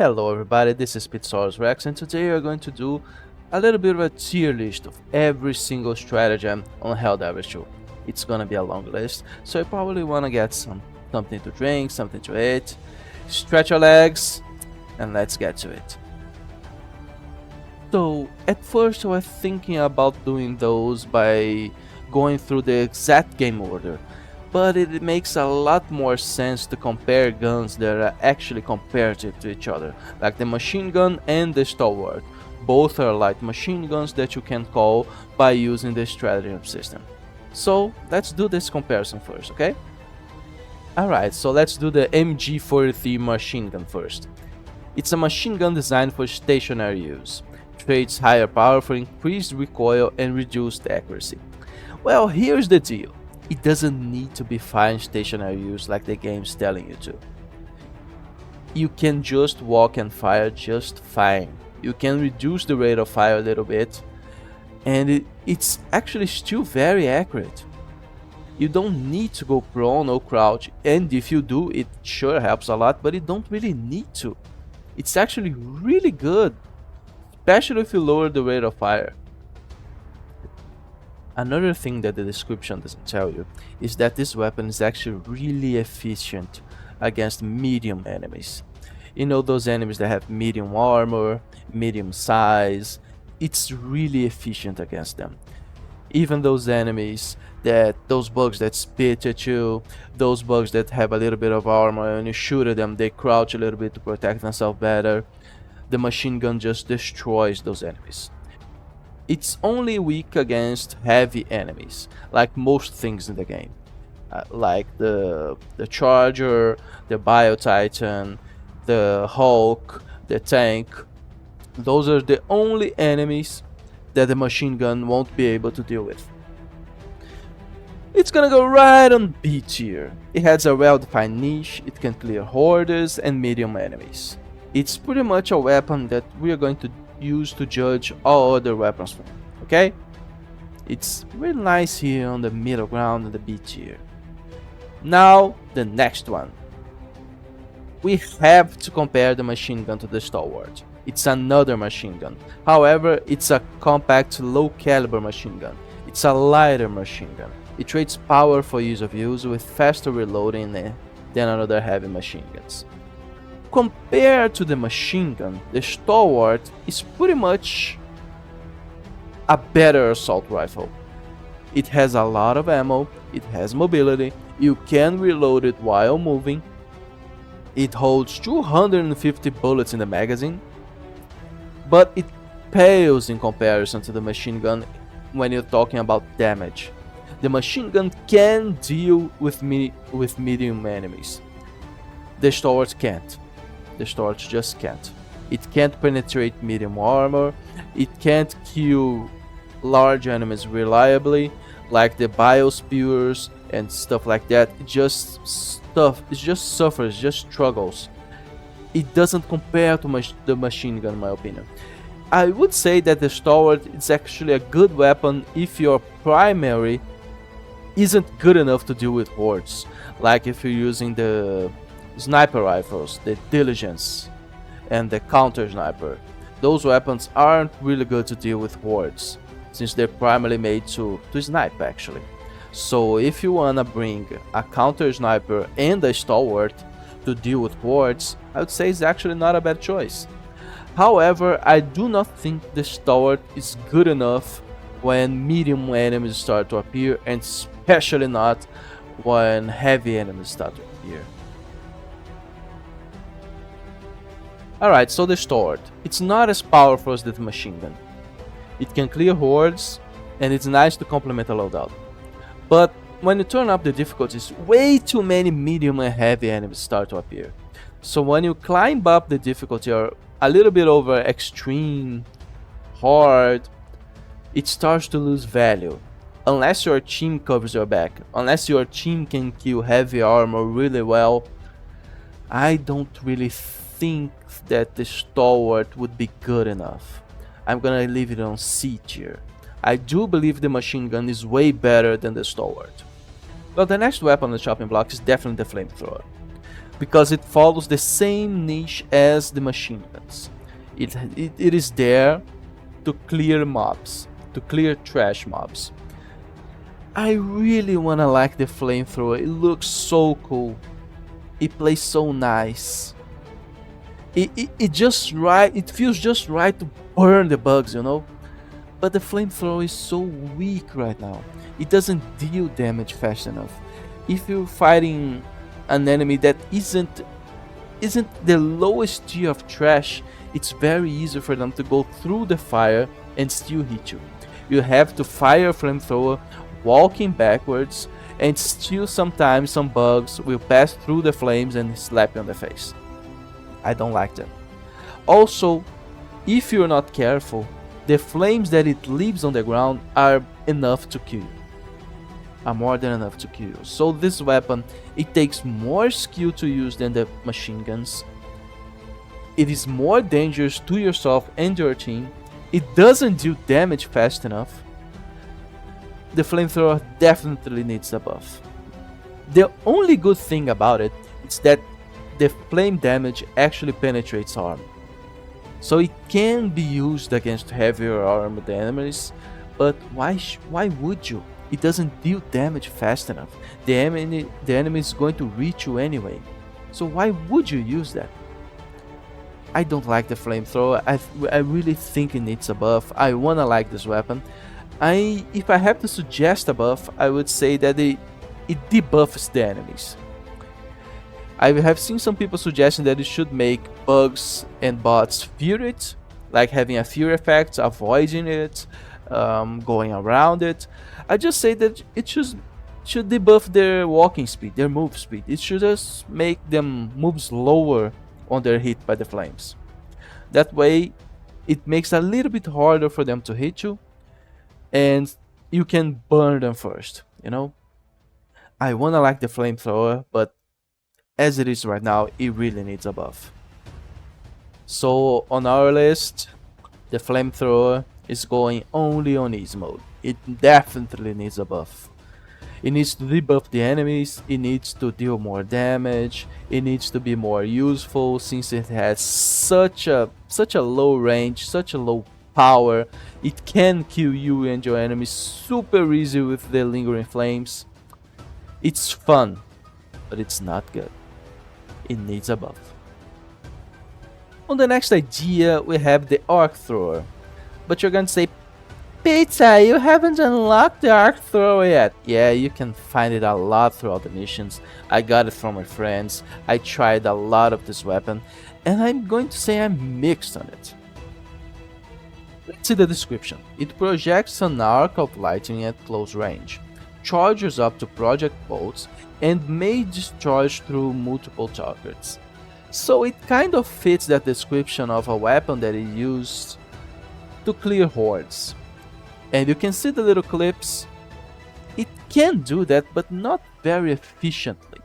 Hello everybody, this is Pizzaurus Rex, and today we are going to do a little bit of a tier list of every single stratagem on Helldivers 2. It's gonna be a long list, so you probably wanna get something to drink, something to eat, stretch your legs, and let's get to it. So, at first I was thinking about doing those by going through the exact game order, but it makes a lot more sense to compare guns that are actually comparative to each other, like the machine gun and the stalwart. Both are light machine guns that you can call by using the stratagem system. So let's do this comparison first, okay? Alright, so let's do the MG43 machine gun first. It's a machine gun designed for stationary use. Trades higher power for increased recoil and reduced accuracy. Well, here's the deal. It doesn't need to be fine stationary use like the game's telling you to. You can just walk and fire just fine. You can reduce the rate of fire a little bit, and it's actually still very accurate. You don't need to go prone or crouch, and if you do, it sure helps a lot, but you don't really need to. It's actually really good, especially if you lower the rate of fire. Another thing that the description doesn't tell you is that this weapon is actually really efficient against medium enemies. You know, those enemies that have medium armor, medium size, it's really efficient against them. Even those enemies those bugs that spit at you, those bugs that have a little bit of armor and you shoot at them, they crouch a little bit to protect themselves better. The machine gun just destroys those enemies. It's only weak against heavy enemies, like most things in the game. Like the Charger, the Bio-Titan, the Hulk, the tank. Those are the only enemies that the machine gun won't be able to deal with. It's gonna go right on B tier. It has a well-defined niche, it can clear hordes and medium enemies. It's pretty much a weapon that we are going to use to judge all other weapons from, okay? It's really nice here on the middle ground in the B tier. Now, the next one. We have to compare the machine gun to the stalwart. It's another machine gun. However, it's a compact, low caliber machine gun. It's a lighter machine gun. It trades power for ease of use with faster reloading than other heavy machine guns. Compared to the machine gun, the stalwart is pretty much a better assault rifle. It has a lot of ammo, it has mobility, you can reload it while moving, it holds 250 bullets in the magazine, but it pales in comparison to the machine gun when you're talking about damage. The machine gun can deal with medium enemies. The stalwart can't. The stalwart just can't. It can't penetrate medium armor, it can't kill large enemies reliably, like the biospheres and stuff like that. It just suffers, just struggles. It doesn't compare to the machine gun in my opinion. I would say that the stalwart is actually a good weapon if your primary isn't good enough to deal with hordes, like if you're using the sniper rifles, the diligence and the counter sniper. Those weapons aren't really good to deal with hordes, since they're primarily made to snipe actually. So if you wanna bring a counter sniper and a stalwart to deal with hordes, I would say it's actually not a bad choice. However, I do not think the stalwart is good enough when medium enemies start to appear, and especially not when heavy enemies start to appear. Alright, so the stalwart. It's not as powerful as the machine gun. It can clear hordes, and it's nice to complement a loadout. But when you turn up the difficulties, way too many medium and heavy enemies start to appear. So when you climb up the difficulty or a little bit over extreme, hard, it starts to lose value. Unless your team covers your back, unless your team can kill heavy armor really well, I don't really think that the stalwart would be good enough. I'm gonna leave it on C tier. I do believe the machine gun is way better than the stalwart. Well, the next weapon on the chopping block is definitely the flamethrower. because it follows the same niche as the machine guns. It is there to clear mobs, to clear trash mobs. I really wanna like the flamethrower. It looks so cool. It plays so nice. It just right. It feels just right to burn the bugs, you know. But the flamethrower is so weak right now. It doesn't deal damage fast enough. If you're fighting an enemy that isn't the lowest tier of trash, it's very easy for them to go through the fire and still hit you. You have to fire a flamethrower walking backwards, and still sometimes some bugs will pass through the flames and slap you on the face. I don't like that. Also, if you're not careful, the flames that it leaves on the ground are enough to kill you. Are more than enough to kill you. So this weapon, it takes more skill to use than the machine guns. It is more dangerous to yourself and your team. It doesn't do damage fast enough. The flamethrower definitely needs a buff. The only good thing about it is that the flame damage actually penetrates armor. So it can be used against heavier armored enemies, but why would you? It doesn't deal damage fast enough. The enemy is going to reach you anyway. So why would you use that? I don't like the flamethrower. I really think it needs a buff. I wanna like this weapon. If I have to suggest a buff, I would say that it debuffs the enemies. I have seen some people suggesting that it should make bugs and bots fear it, like having a fear effect, avoiding it, going around it. I just say that it should debuff their walking speed, their move speed. It should just make them move slower when they're hit by the flames. That way, it makes it a little bit harder for them to hit you, and you can burn them first, you know? I wanna like the flamethrower, but as it is right now, it really needs a buff. So on our list, the flamethrower is going only on easy mode. It definitely needs a buff. It needs to debuff the enemies, it needs to deal more damage, it needs to be more useful since it has such a low range, such a low power. It can kill you and your enemies super easy with the lingering flames. It's fun, but it's not good. It needs a buff. On the next idea, we have the arc thrower. But you're gonna say, Pizza, you haven't unlocked the arc thrower yet. Yeah, you can find it a lot throughout the missions. I got it from my friends. I tried a lot of this weapon, and I'm going to say I'm mixed on it. Let's see the description. It projects an arc of lightning at close range, charges up to project bolts, and may discharge through multiple targets. So it kind of fits that description of a weapon that is used to clear hordes. And you can see the little clips. It can do that, but not very efficiently.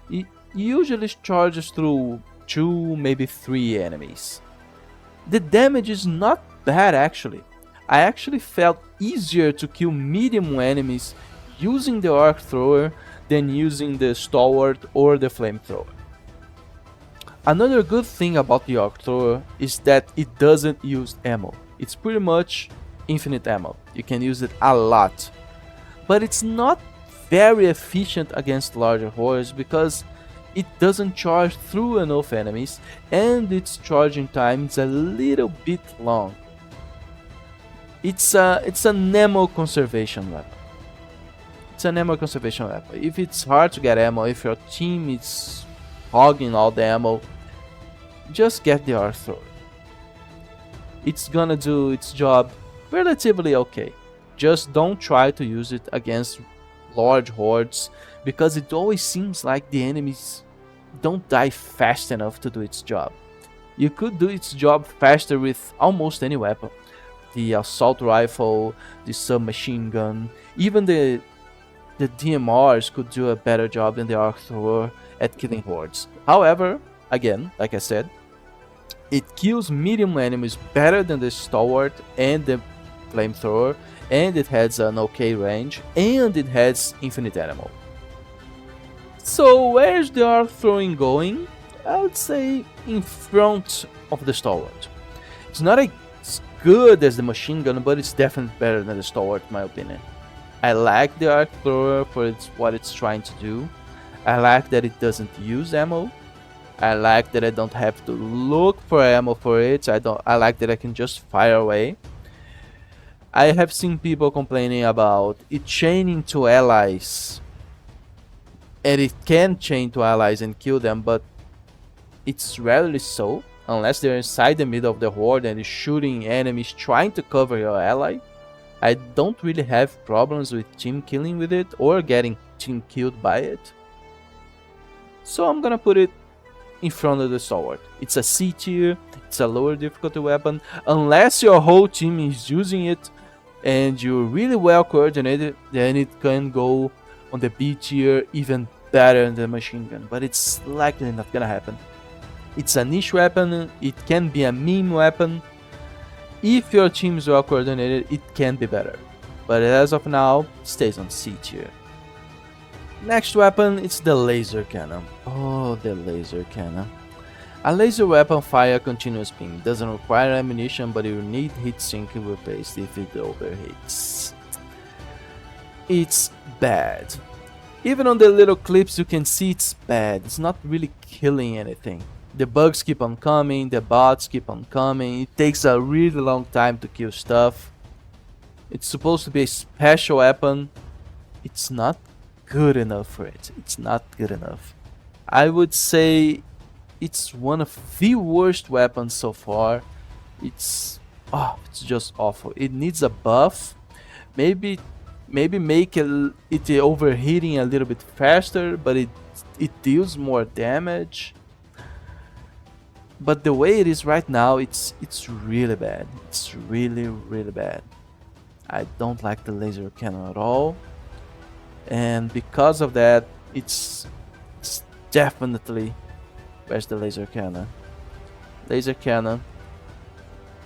It usually charges through 2, maybe 3 enemies. The damage is not bad actually. I actually felt easier to kill medium enemies using the arc thrower than using the stalwart or the flamethrower. Another good thing about the arc thrower is that it doesn't use ammo. It's pretty much infinite ammo. You can use it a lot. But it's not very efficient against larger hordes because it doesn't charge through enough enemies and its charging time is a little bit long. It's an ammo conservation weapon. It's an ammo conservation weapon. If it's hard to get ammo, if your team is hogging all the ammo, just get the arc thrower. It's gonna do its job relatively okay. Just don't try to use it against large hordes because it always seems like the enemies don't die fast enough to do its job. You could do its job faster with almost any weapon. The assault rifle, the submachine gun, even the DMRs could do a better job than the arc thrower at killing hordes. However, again, like I said, it kills medium enemies better than the stalwart and the flamethrower, and it has an okay range, and it has infinite ammo. So where's the arc throwing going? I would say in front of the stalwart. It's not as good as the machine gun, but it's definitely better than the stalwart in my opinion. I like the arc thrower for what it's trying to do. I like that it doesn't use ammo. I like that I don't have to look for ammo for it. I like that I can just fire away. I have seen people complaining about it chaining to allies. And it can chain to allies and kill them, but it's rarely so. Unless they're inside the middle of the horde and is shooting enemies trying to cover your ally. I don't really have problems with team killing with it or getting team killed by it. So I'm gonna put it in front of the stalwart. It's a C tier, it's a lower difficulty weapon. Unless your whole team is using it and you're really well coordinated, then it can go on the B tier even better than the machine gun. But it's likely not gonna happen. It's a niche weapon, it can be a meme weapon. If your team is well coordinated, it can be better. But as of now, it stays on C tier. Next weapon, it's the laser cannon. Oh, the laser cannon. A laser weapon fire continuous beam. Doesn't require ammunition, but you need heatsink replaced if it overheats. It's bad. Even on the little clips you can see it's bad. It's not really killing anything. The bugs keep on coming, the bots keep on coming. It takes a really long time to kill stuff. It's supposed to be a special weapon. It's not good enough for it. It's not good enough. I would say it's one of the worst weapons so far. It's just awful. It needs a buff. Maybe make it overheating a little bit faster, but it deals more damage. But the way it is right now, it's really bad. It's really bad. I don't like the laser cannon at all. And because of that, it's definitely... Where's the laser cannon? Laser cannon.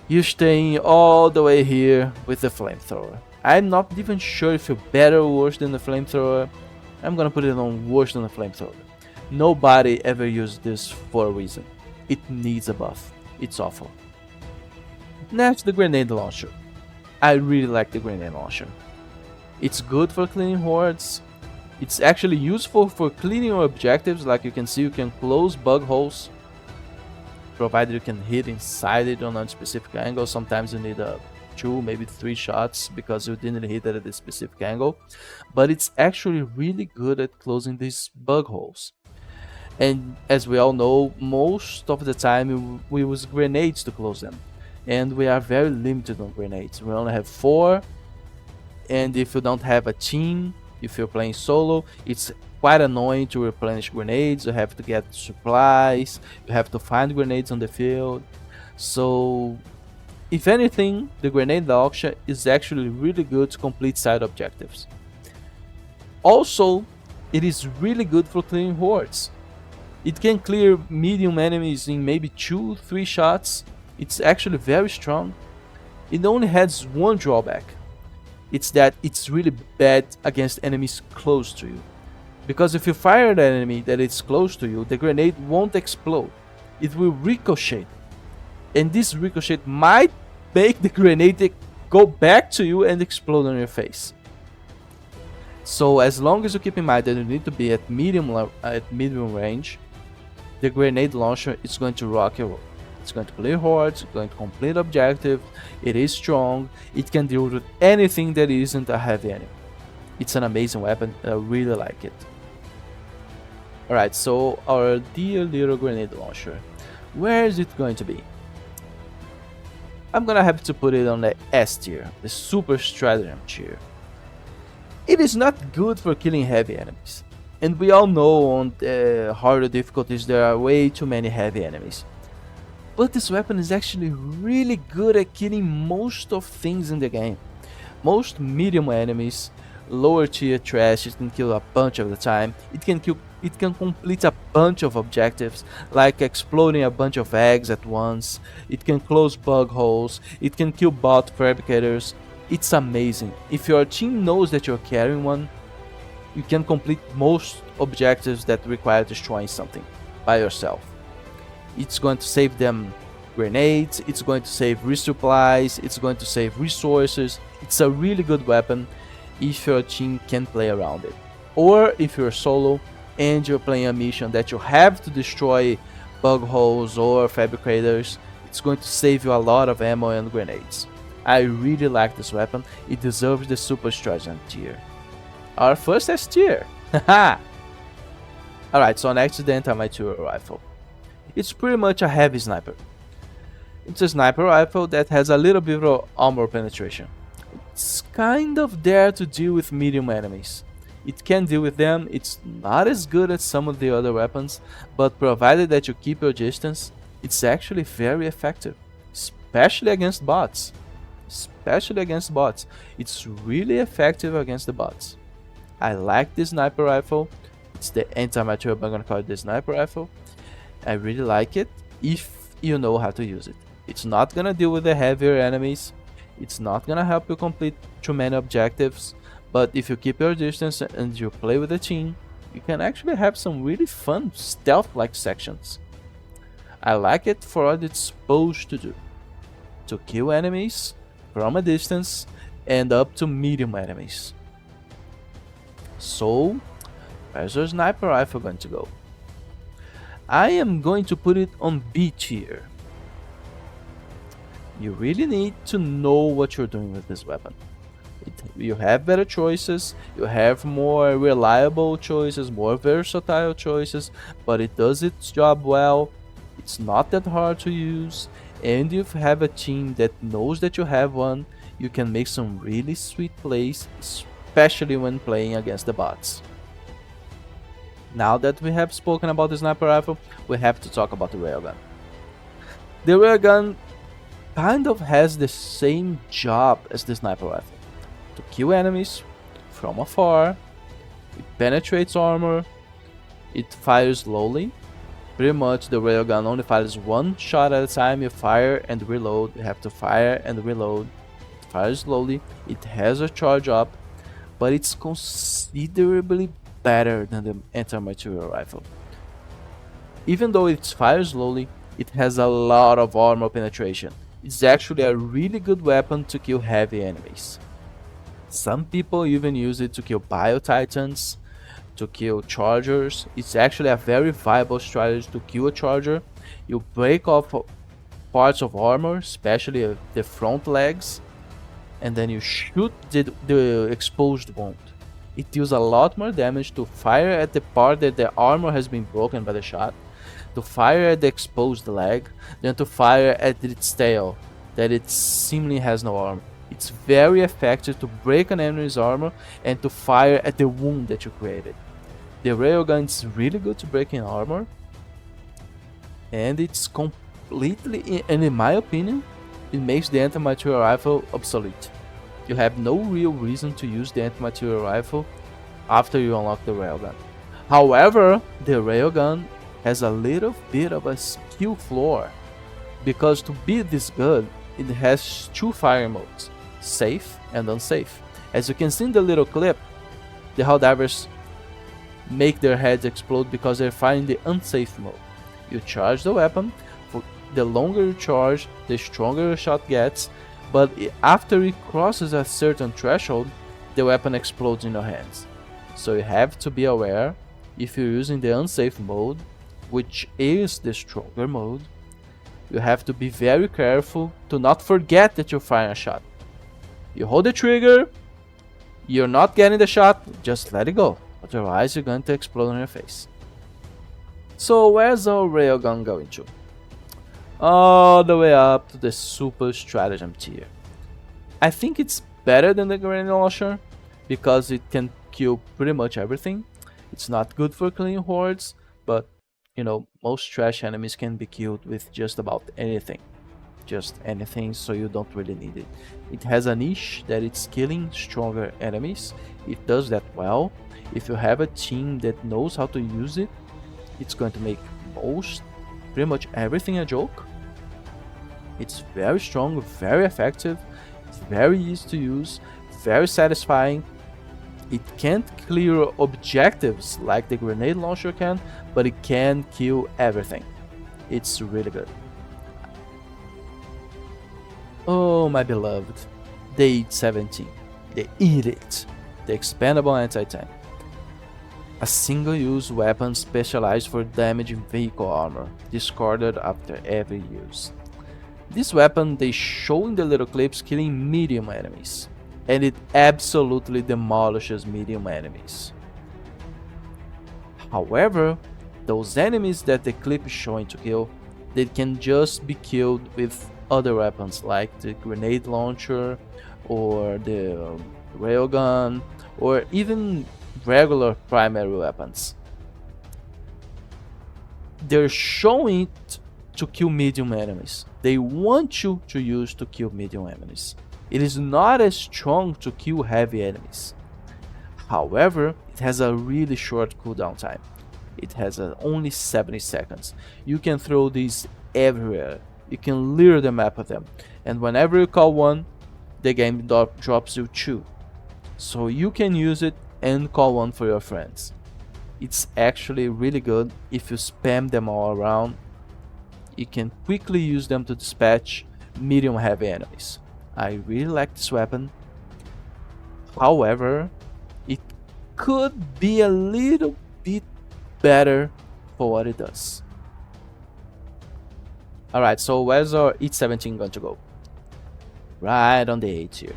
You're staying all the way here with the flamethrower. I'm not even sure if you're better or worse than the flamethrower. I'm gonna put it on worse than the flamethrower. Nobody ever used this for a reason. It needs a buff. It's awful. Next, the grenade launcher. I really like the grenade launcher. It's good for cleaning hordes. It's actually useful for cleaning your objectives. Like you can see, you can close bug holes, provided you can hit inside it on a specific angle. Sometimes you need 2, maybe 3 shots because you didn't hit it at a specific angle. But it's actually really good at closing these bug holes. And as we all know, most of the time we use grenades to close them. And we are very limited on grenades. We only have 4. And if you don't have a team, if you're playing solo, it's quite annoying to replenish grenades. You have to get supplies, you have to find grenades on the field. So if anything, the grenade launcher is actually really good to complete side objectives. Also, it is really good for clearing hordes. It can clear medium enemies in maybe 2-3 shots. It's actually very strong. It only has one drawback. It's that it's really bad against enemies close to you. Because if you fire at an enemy that is close to you, the grenade won't explode. It will ricochet. And this ricochet might make the grenade go back to you and explode on your face. So as long as you keep in mind that you need to be at medium range, the grenade launcher is going to rock your world. It's going to clear hordes, it's going to complete objectives, it is strong, it can deal with anything that isn't a heavy enemy. It's an amazing weapon, I really like it. Alright, so our dear little grenade launcher. Where is it going to be? I'm gonna have to put it on the S tier, the super stratagem tier. It is not good for killing heavy enemies. And we all know on the harder difficulties there are way too many heavy enemies. But this weapon is actually really good at killing most of things in the game. Most medium enemies, lower tier trash, it can kill a bunch of the time. It can complete a bunch of objectives, like exploding a bunch of eggs at once. It can close bug holes. It can kill bot fabricators. It's amazing. If your team knows that you're carrying one, you can complete most objectives that require destroying something by yourself. It's going to save them grenades, it's going to save resupplies, it's going to save resources. It's a really good weapon if your team can play around it. Or if you're solo and you're playing a mission that you have to destroy bug holes or fabricators, it's going to save you a lot of ammo and grenades. I really like this weapon, it deserves the Super Stratagem tier. Our first S tier! Haha! Alright, so next is the anti-material rifle. It's pretty much a heavy sniper. It's a sniper rifle that has a little bit of armor penetration. It's kind of there to deal with medium enemies. It can deal with them, it's not as good as some of the other weapons, but provided that you keep your distance, it's actually very effective. Especially against bots. It's really effective against the bots. I like this sniper rifle. It's the anti-material, but I'm gonna call it the sniper rifle. I really like it if you know how to use it. It's not gonna deal with the heavier enemies. It's not gonna help you complete too many objectives. But if you keep your distance and you play with a team, you can actually have some really fun stealth-like sections. I like it for what it's supposed to do. To kill enemies from a distance and up to medium enemies. So, where's your sniper rifle going to go? I am going to put it on B tier. You really need to know what you're doing with this weapon. You have better choices, you have more reliable choices, more versatile choices, but it does its job well. It's not that hard to use, and if you have a team that knows that you have one, you can make some really sweet plays, especially when playing against the bots. Now that we have spoken about the sniper rifle, we have to talk about the railgun. The railgun kind of has the same job as the sniper rifle. To kill enemies from afar, it penetrates armor, it fires slowly. Pretty much the railgun only fires one shot at a time. You fire and reload, you have to fire and reload. It fires slowly, it has a charge up, but it's considerably better than the anti-material rifle. Even though it fires slowly, it has a lot of armor penetration. It's actually a really good weapon to kill heavy enemies. Some people even use it to kill bio-titans, to kill chargers. It's actually a very viable strategy to kill a charger. You break off parts of armor, especially the front legs, and then you shoot the exposed wound. It deals a lot more damage to fire at the part that the armor has been broken by the shot, to fire at the exposed leg, than to fire at its tail, that it seemingly has no armor. It's very effective to break an enemy's armor and to fire at the wound that you created. The railgun is really good to breaking armor, and it's completely, and in my opinion, it makes the anti-material rifle obsolete. You have no real reason to use the anti-material rifle after you unlock the railgun. However, the railgun has a little bit of a skill floor, because to be this good, it has two fire modes, safe and unsafe. As you can see in the little clip, the Helldivers make their heads explode because they're firing the unsafe mode. You charge the weapon, for the longer you charge, the stronger your shot gets, but after it crosses a certain threshold, the weapon explodes in your hands. So you have to be aware, if you're using the unsafe mode, which is the stronger mode, you have to be very careful to not forget that you're firing a shot. You hold the trigger, you're not getting the shot, just let it go, otherwise you're going to explode on your face. So where's our railgun going to? All the way up to the Super Stratagem tier. I think it's better than the grenade launcher because it can kill pretty much everything. It's not good for killing hordes, but you know, most trash enemies can be killed with just about anything. Just anything, so you don't really need it. It has a niche that it's killing stronger enemies. It does that well. If you have a team that knows how to use it, it's going to make pretty much everything a joke. It's very strong, very effective, it's very easy to use, very satisfying. It can't clear objectives like the grenade launcher can, but it can kill everything. It's really good. Oh, my beloved. The 817. The Edict. The expandable anti-tank. A single-use weapon specialized for damaging vehicle armor, discarded after every use. This weapon they show in the little clips killing medium enemies, and it absolutely demolishes medium enemies. However, those enemies that the clip is showing to kill, they can just be killed with other weapons like the grenade launcher or the railgun or even regular primary weapons. They're showing it to kill medium enemies. They want you to use to kill medium enemies. It is not as strong to kill heavy enemies. However, it has a really short cooldown time. It has only 70 seconds. You can throw these everywhere. You can clear the map of them. And whenever you call one, the game drops you 2. So you can use it and call one for your friends. It's actually really good if you spam them all around. You can quickly use them to dispatch medium heavy enemies. I really like this weapon. However, it could be a little bit better for what it does. Alright, so where's our 817 going to go? Right on the 8 here.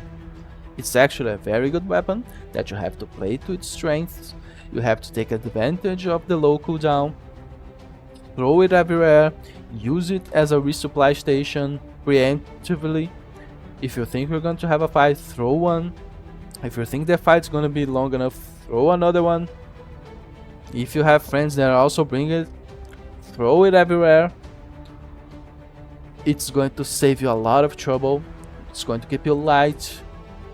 It's actually a very good weapon that you have to play to its strengths. You have to take advantage of the low cooldown, throw it everywhere, use it as a resupply station preemptively. If you think you're going to have a fight, throw one. If you think the fight's going to be long enough, throw another one. If you have friends that also bring it, throw it everywhere. It's going to save you a lot of trouble. It's going to keep you light.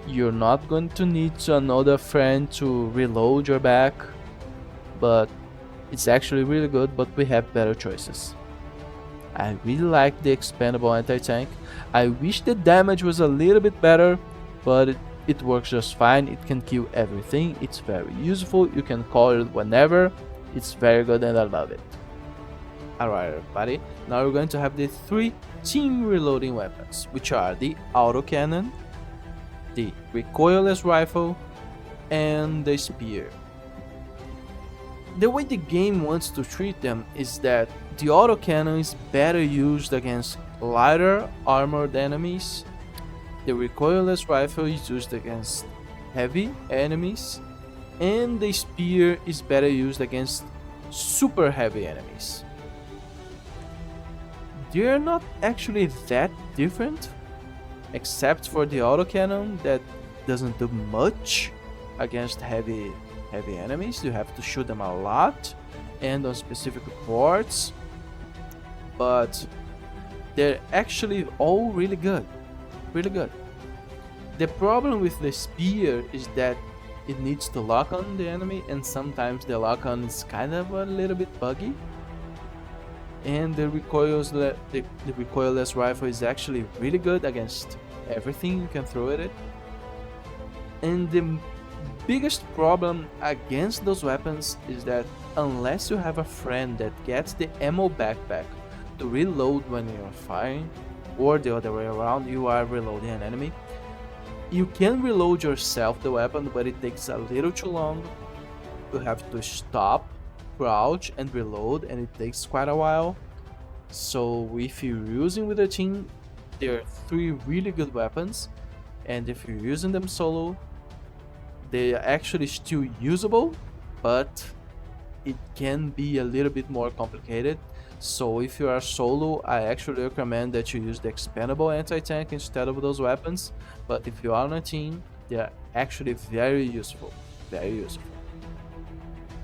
You're not going to need another friend to reload your back. But it's actually really good, but we have better choices. I really like the expandable anti-tank. I wish the damage was a little bit better, but it works just fine. It can kill everything. It's very useful. You can call it whenever. It's very good and I love it. Alright everybody, now we're going to have the 3 team reloading weapons, which are the autocannon, the recoilless rifle, and the spear. The way the game wants to treat them is that the autocannon is better used against lighter armored enemies, the recoilless rifle is used against heavy enemies, and the spear is better used against super heavy enemies. They're not actually that different, except for the autocannon that doesn't do much against heavy enemies. You have to shoot them a lot and on specific ports, but they're actually all really good. The problem with the spear is that it needs to lock on the enemy, and sometimes the lock on is kind of a little bit buggy. And the recoilless rifle is actually really good against everything you can throw at it. And the biggest problem against those weapons is that unless you have a friend that gets the ammo backpack to reload when you're firing, or the other way around, you are reloading an enemy, you can reload yourself the weapon, but it takes a little too long. You have to stop, crouch and reload, and it takes quite a while. So if you're using with a team, there are 3 really good weapons, and if you're using them solo, they are actually still usable, but it can be a little bit more complicated. So if you are solo, I actually recommend that you use the expandable anti-tank instead of those weapons, but if you are on a team, they are actually very useful.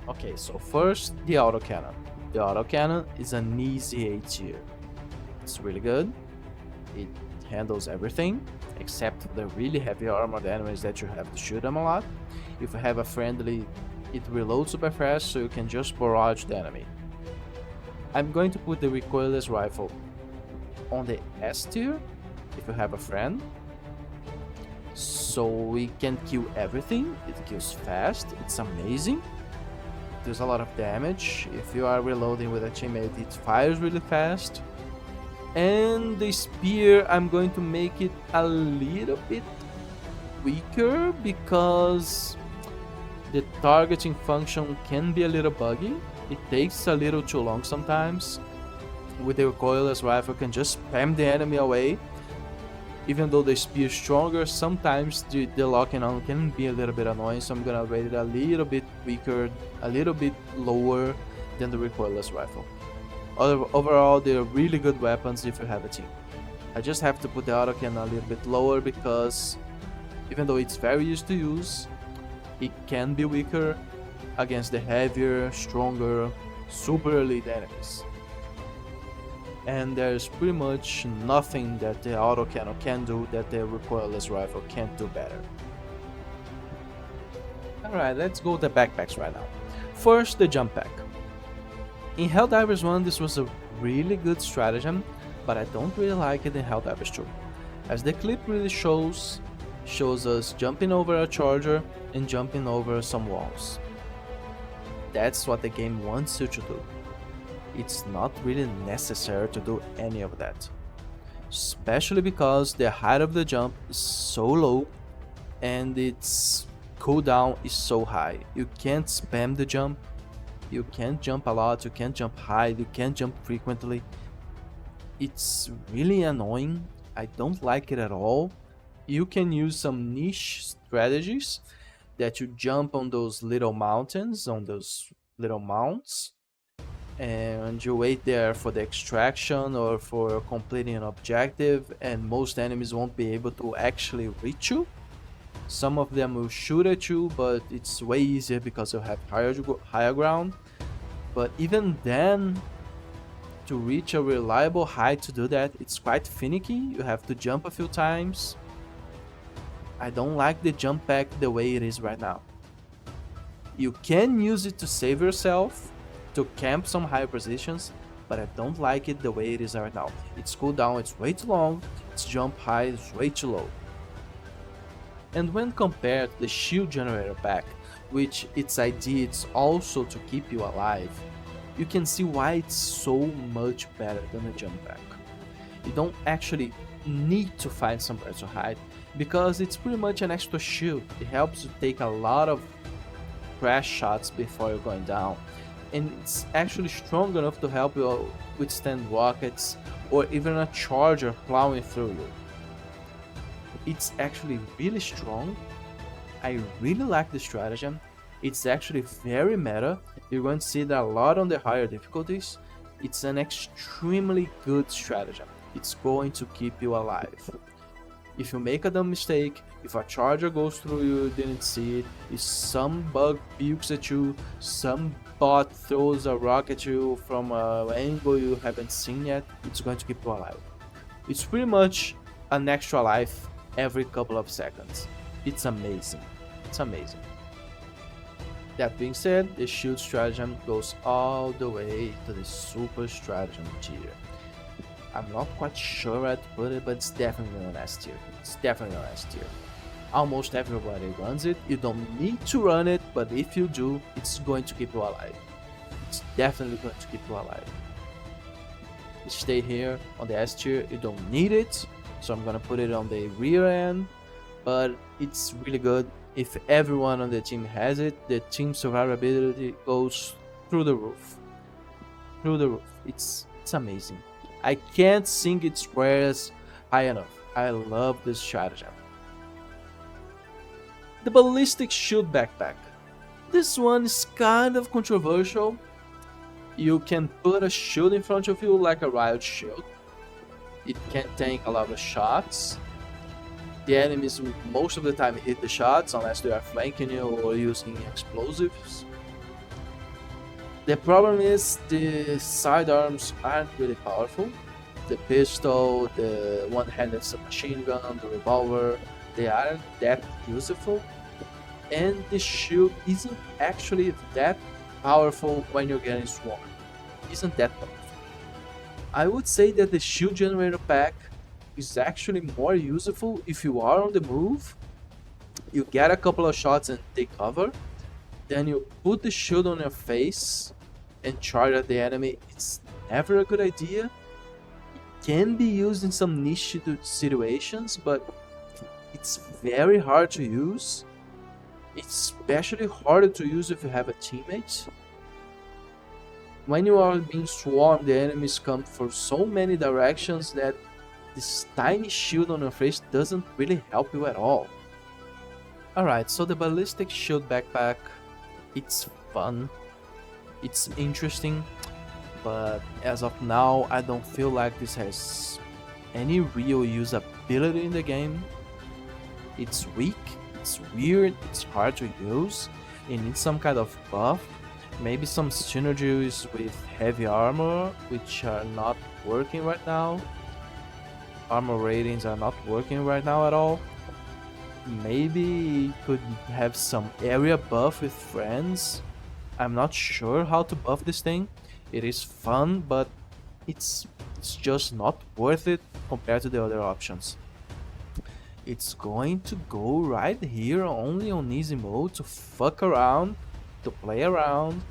Okay, so first, the autocannon. The autocannon is an easy A tier. It's really good. It handles everything, except the really heavy armored enemies that you have to shoot them a lot. If you have a friendly, it reloads super fast, so you can just barrage the enemy. I'm going to put the recoilless rifle on the S tier, if you have a friend. so it can kill everything. It kills fast, it's amazing. There's a lot of damage. If you are reloading with a teammate, it fires really fast. And the spear, I'm going to make it a little bit weaker because the targeting function can be a little buggy. It takes a little too long sometimes. With the recoilless rifle, can just spam the enemy away. Even though the spear is stronger, sometimes the locking on can be a little bit annoying, so I'm gonna rate it a little bit weaker, a little bit lower than the recoilless rifle. Overall, they're really good weapons if you have a team. I just have to put the autocannon a little bit lower because even though it's very easy to use, it can be weaker against the heavier, stronger, super elite enemies. And there's pretty much nothing that the autocannon can do that the recoilless rifle can't do better. Alright, let's go with the backpacks right now. First, the jump pack. In Helldivers 1, this was a really good stratagem, but I don't really like it in Helldivers 2. As the clip really shows us jumping over a charger and jumping over some walls. That's what the game wants you to do. It's not really necessary to do any of that. Especially because the height of the jump is so low and its cooldown is so high. You can't spam the jump, you can't jump a lot, you can't jump high, you can't jump frequently. It's really annoying, I don't like it at all. You can use some niche strategies that you jump on those little mountains, on those little mounts, and you wait there for the extraction or for completing an objective, and most enemies won't be able to actually reach you. Some of them will shoot at you, but it's way easier because you have higher ground. But even then, to reach a reliable height to do that, it's quite finicky. You have to jump a few times. I don't like the jump pack the way it is right now. You can use it to save yourself, to camp some higher positions, but I don't like it the way it is right now. Its cooldown is way too long, its jump height is way too low. And when compared to the shield generator pack, which its idea is also to keep you alive, you can see why it's so much better than the jump pack. You don't actually need to find somewhere to hide, because it's pretty much an extra shield. It helps you take a lot of crash shots before you're going down, and it's actually strong enough to help you withstand rockets or even a charger plowing through you. It's actually really strong. I really like the stratagem. It's actually very meta. You're going to see that a lot on the higher difficulties. It's an extremely good stratagem. It's going to keep you alive. If you make a dumb mistake, if a charger goes through you didn't see it, if some bug pukes at you, some bot throws a rock at you from an angle you haven't seen yet, it's going to keep you alive. It's pretty much an extra life every couple of seconds. It's amazing. It's amazing. That being said, the shield stratagem goes all the way to the super stratagem tier. I'm not quite sure where to put it, but it's definitely an S tier. It's definitely an S tier. Almost everybody runs it. You don't need to run it, but if you do, it's going to keep you alive. It's definitely going to keep you alive. You stay here on the S tier, you don't need it, so I'm gonna put it on the rear end, but it's really good. If everyone on the team has it, the team survivability goes through the roof. Through the roof. It's amazing. I can't sing its prayers high enough. I love this stratagem. The ballistic shield backpack. This one is kind of controversial. You can put a shield in front of you like a riot shield. It can tank a lot of shots. The enemies will most of the time hit the shots unless they are flanking you or using explosives. The problem is the sidearms aren't really powerful. The pistol, the one-handed submachine gun, the revolver, they aren't that useful. And the shield isn't actually that powerful when you're getting swarmed. It isn't that powerful. I would say that the shield generator pack is actually more useful if you are on the move You get a couple of shots and take cover, then you put the shield on your face and charge at the enemy. It's never a good idea. It can be used in some niche situations, but it's very hard to use. It's especially harder to use if you have a teammate. When you are being swarmed, the enemies come from so many directions that this tiny shield on your face doesn't really help you at all. Alright, so the ballistic shield backpack, it's fun, it's interesting, but as of now I don't feel like this has any real usability in the game. It's weak, it's weird, it's hard to use, it needs some kind of buff. Maybe some synergies with heavy armor, which are not working right now. Armor ratings are not working right now at all. Maybe could have some area buff with friends. I'm not sure how to buff this thing. It is fun, but it's just not worth it compared to the other options. It's going to go right here only on easy mode to fuck around, to play around.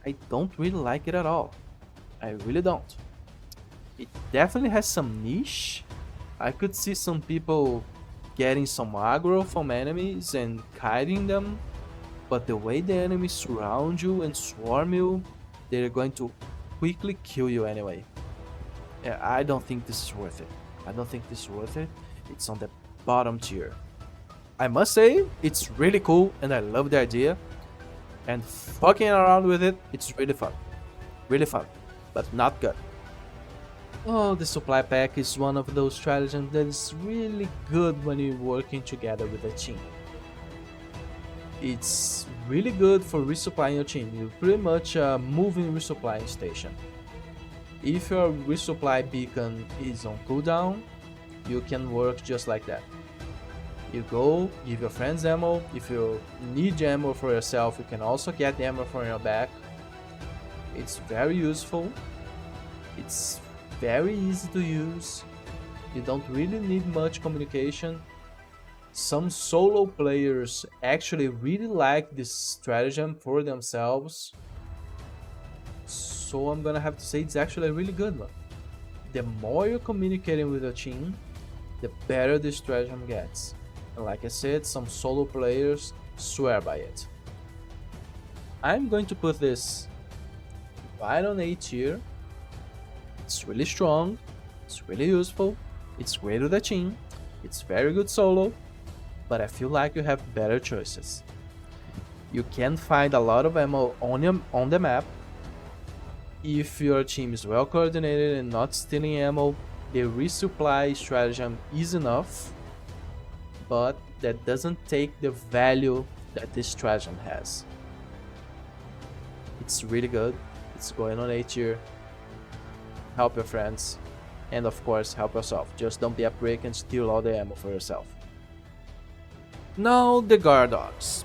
I don't really like it at all. I really don't. It definitely has some niche. I could see some people getting some aggro from enemies and kiting them, but the way the enemies surround you and swarm you, they're going to quickly kill you anyway. Yeah, I don't think this is worth it. I don't think this is worth it. It's on the bottom tier. I must say, it's really cool and I love the idea. And fucking around with it, it's really fun. Really fun, but not good. Oh, the supply pack is one of those stratagems that is really good when you're working together with a team. It's really good for resupplying your team. You're pretty much a moving resupplying station. If your resupply beacon is on cooldown, you can work just like that. You go, give your friends ammo. If you need ammo for yourself, you can also get the ammo from your back. It's very useful. It's very easy to use. You don't really need much communication. Some solo players actually really like this stratagem for themselves. So I'm gonna have to say it's actually a really good one. The more you're communicating with your team, the better this stratagem gets. And like I said, some solo players swear by it. I'm going to put this right on A tier. It's really strong, it's really useful, it's great with a team, it's very good solo, but I feel like you have better choices. You can find a lot of ammo on the map. If your team is well coordinated and not stealing ammo, the resupply stratagem is enough, but that doesn't take the value that this stratagem has. It's really good, it's going on A tier. Help your friends, and of course help yourself. Just don't be a prick and steal all the ammo for yourself. Now the guard dogs.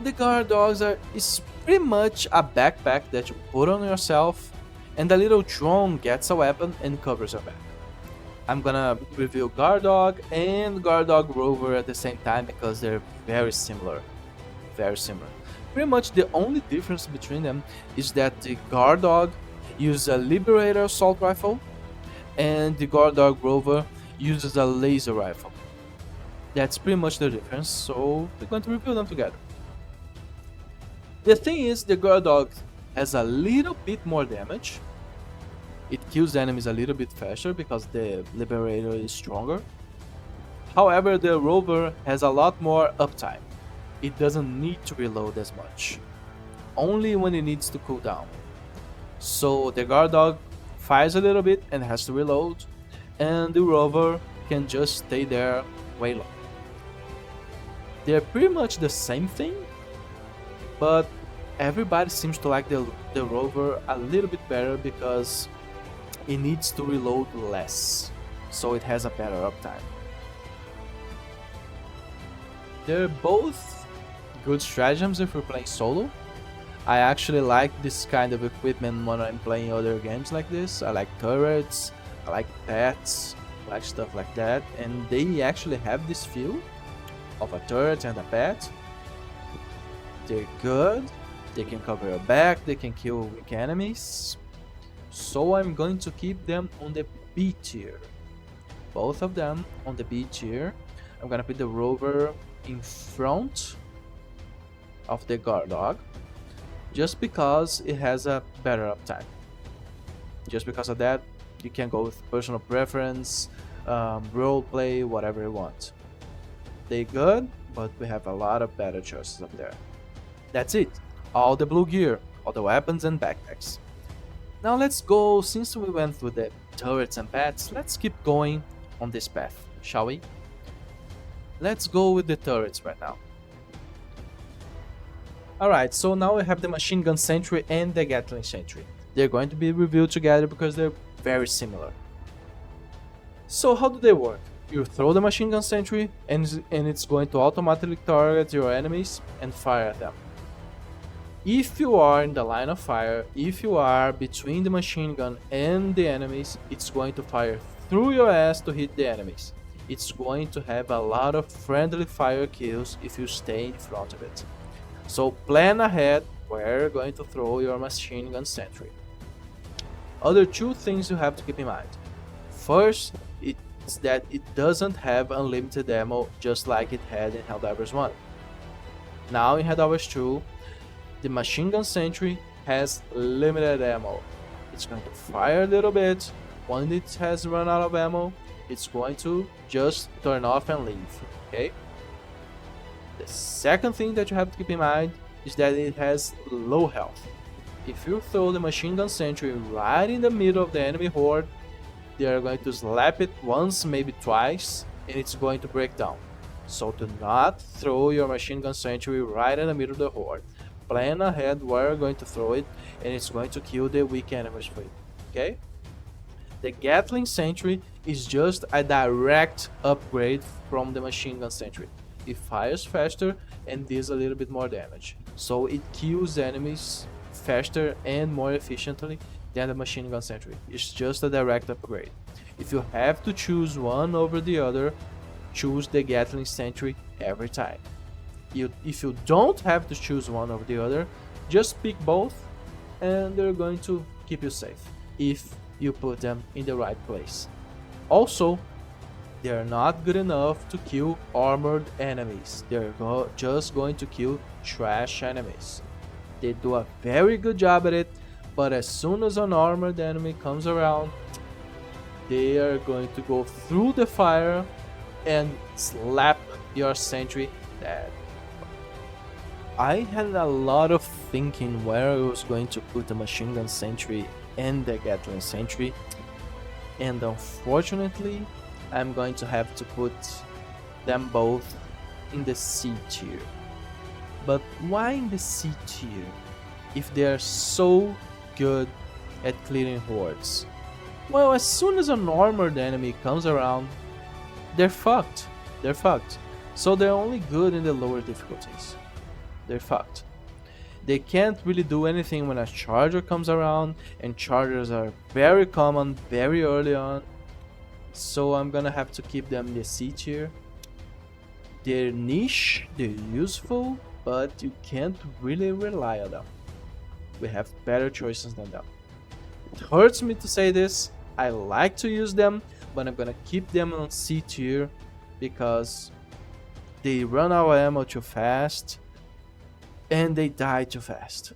The guard dogs is pretty much a backpack that you put on yourself, and the little drone gets a weapon and covers your back. I'm gonna review guard dog and guard dog rover at the same time because they're very similar. Very similar. Pretty much the only difference between them is that the guard dog uses a Liberator assault rifle and the guard dog rover uses a laser rifle. That's pretty much the difference, so we're going to review them together. The thing is, the guard dog has a little bit more damage. It kills enemies a little bit faster because the Liberator is stronger. However, the rover has a lot more uptime. It doesn't need to reload as much, only when it needs to cool down. So the guard dog fires a little bit and has to reload, and the rover can just stay there way long. They're pretty much the same thing, but everybody seems to like the rover a little bit better because it needs to reload less, so it has a better uptime. They're both good stratagems if you're playing solo. I actually like this kind of equipment when I'm playing other games like this. I like turrets, I like pets, I like stuff like that, and they actually have this feel. of a turret and a pet. They're good. They can cover your back, they can kill weak enemies. So I'm going to keep them on the B tier. Both of them on the B tier. I'm gonna put the rover in front of the guard dog, just because it has a better uptime. Just because of that, you can go with personal preference, roleplay, whatever you want. They're good, but we have a lot of better choices up there. That's it. All the blue gear, all the weapons and backpacks. Now let's go, since we went through the turrets and pets, let's keep going on this path, shall we? Let's go with the turrets right now. Alright, so now we have the machine gun sentry and the Gatling sentry. They're going to be reviewed together because they're very similar. So how do they work? You throw the machine gun sentry and it's going to automatically target your enemies and fire at them. If you are in the line of fire, if you are between the machine gun and the enemies, it's going to fire through your ass to hit the enemies. It's going to have a lot of friendly fire kills if you stay in front of it. So plan ahead where you're going to throw your machine gun sentry. Other two things you have to keep in mind. First, it's that it doesn't have unlimited ammo just like it had in Helldivers 1. Now in Helldivers 2, the machine gun sentry has limited ammo. It's going to fire a little bit. When it has run out of ammo, it's going to just turn off and leave, okay? The second thing that you have to keep in mind is that it has low health. If you throw the machine gun sentry right in the middle of the enemy horde, they are going to slap it once, maybe twice, and it's going to break down. So do not throw your machine gun sentry right in the middle of the horde. Plan ahead where you're going to throw it, and it's going to kill the weak enemies for you, okay? The Gatling sentry is just a direct upgrade from the machine gun sentry. It fires faster and deals a little bit more damage. So it kills enemies faster and more efficiently than the machine gun sentry. It's just a direct upgrade. If you have to choose one over the other, choose the Gatling sentry every time. If you don't have to choose one over the other, just pick both and they're going to keep you safe if you put them in the right place. Also, they're not good enough to kill armored enemies. They're just going to kill trash enemies. They do a very good job at it, but as soon as an armored enemy comes around, they are going to go through the fire and slap your sentry dead. I had a lot of thinking where I was going to put the machine gun sentry and the Gatling sentry, and unfortunately I'm going to have to put them both in the C tier. But why in the C tier if they are so good at clearing hordes? Well, as soon as an armored enemy comes around, they're fucked. They're fucked. So they're only good in the lower difficulties. They're fucked. They can't really do anything when a charger comes around, and chargers are very common very early on. So I'm gonna have to keep them in the C tier. They're niche, they're useful, but you can't really rely on them. We have better choices than them. It hurts me to say this, I like to use them, but I'm gonna keep them on C tier because they run out of ammo too fast and they die too fast.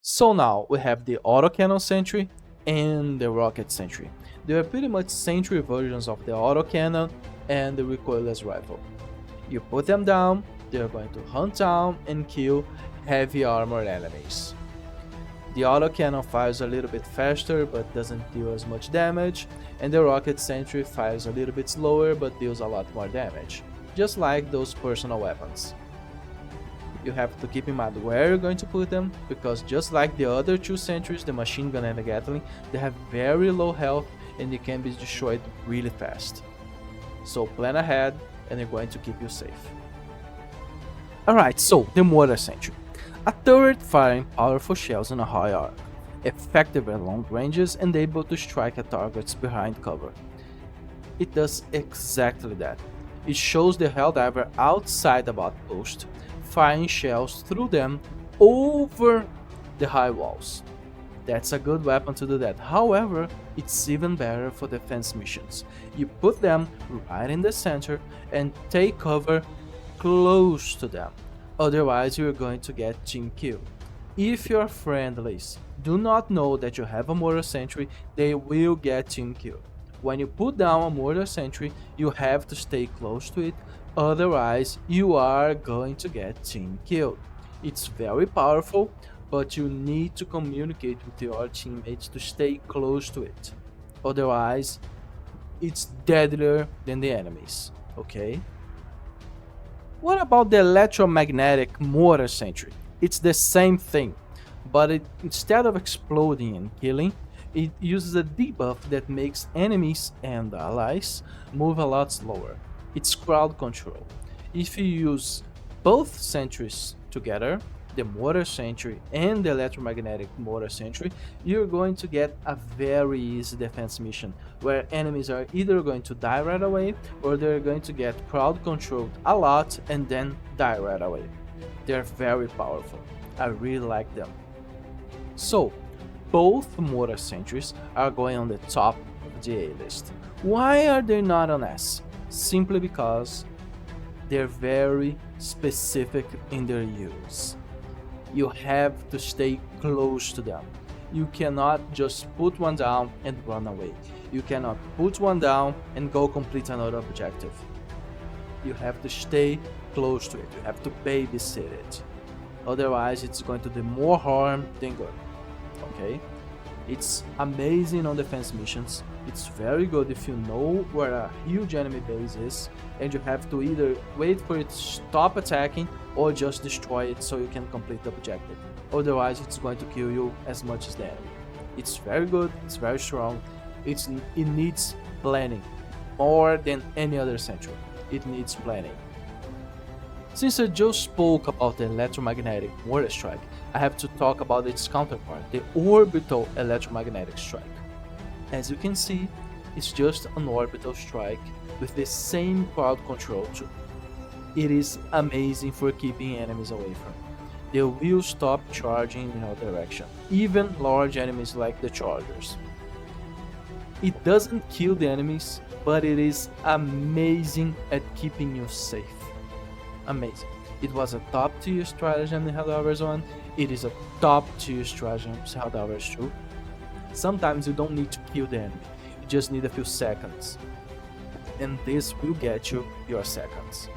So now we have the autocannon sentry and the rocket sentry. They are pretty much sentry versions of the autocannon and the recoilless rifle. You put them down, they are going to hunt down and kill heavy armored enemies. The autocannon fires a little bit faster but doesn't deal as much damage, and the rocket sentry fires a little bit slower but deals a lot more damage, just like those personal weapons. You have to keep in mind where you're going to put them, because just like the other two sentries, the machine gun and the Gatling, they have very low health and they can be destroyed really fast. So plan ahead and they're going to keep you safe. Alright, so the mortar sentry. A turret firing powerful shells in a high arc, effective at long ranges and able to strike at targets behind cover. It does exactly that. It shows the Helldiver outside the outpost, firing shells through them over the high walls. That's a good weapon to do that. However, it's even better for defense missions. You put them right in the center and take cover close to them. Otherwise, you're going to get team kill. If your friendlies do not know that you have a mortar sentry, they will get team kill. When you put down a mortar sentry, you have to stay close to it, otherwise you are going to get team killed. It's very powerful, but you need to communicate with your teammates to stay close to it. Otherwise, it's deadlier than the enemies, okay? What about the electromagnetic mortar sentry? It's the same thing, but instead of exploding and killing, it uses a debuff that makes enemies and allies move a lot slower. It's crowd control. If you use both sentries together, the mortar sentry and the electromagnetic mortar sentry, you're going to get a very easy defense mission where enemies are either going to die right away or they're going to get crowd controlled a lot and then die right away. They're very powerful. I really like them. So, both mortar sentries are going on the top of the A list. Why are they not on S? Simply because they're very specific in their use. You have to stay close to them. You cannot just put one down and run away. You cannot put one down and go complete another objective. You have to stay close to it. You have to babysit it. Otherwise, it's going to do more harm than good. Okay? It's amazing on defense missions. It's very good if you know where a huge enemy base is and you have to either wait for it to stop attacking or just destroy it so you can complete the objective. Otherwise, it's going to kill you as much as the enemy. It's very good, it's very strong, it needs planning more than any other sentry. It needs planning. Since I just spoke about the electromagnetic mortar strike, I have to talk about its counterpart, the orbital electromagnetic strike. As you can see, it's just an orbital strike with the same crowd control too. It is amazing for keeping enemies away from you. They will stop charging in your direction, even large enemies like the chargers. It doesn't kill the enemies, but it is amazing at keeping you safe. Amazing. It was a top tier stratagem in Helldivers 1, it is a top tier stratagem in Helldivers 2. Sometimes you don't need to kill the enemy, you just need a few seconds. And this will get you your seconds.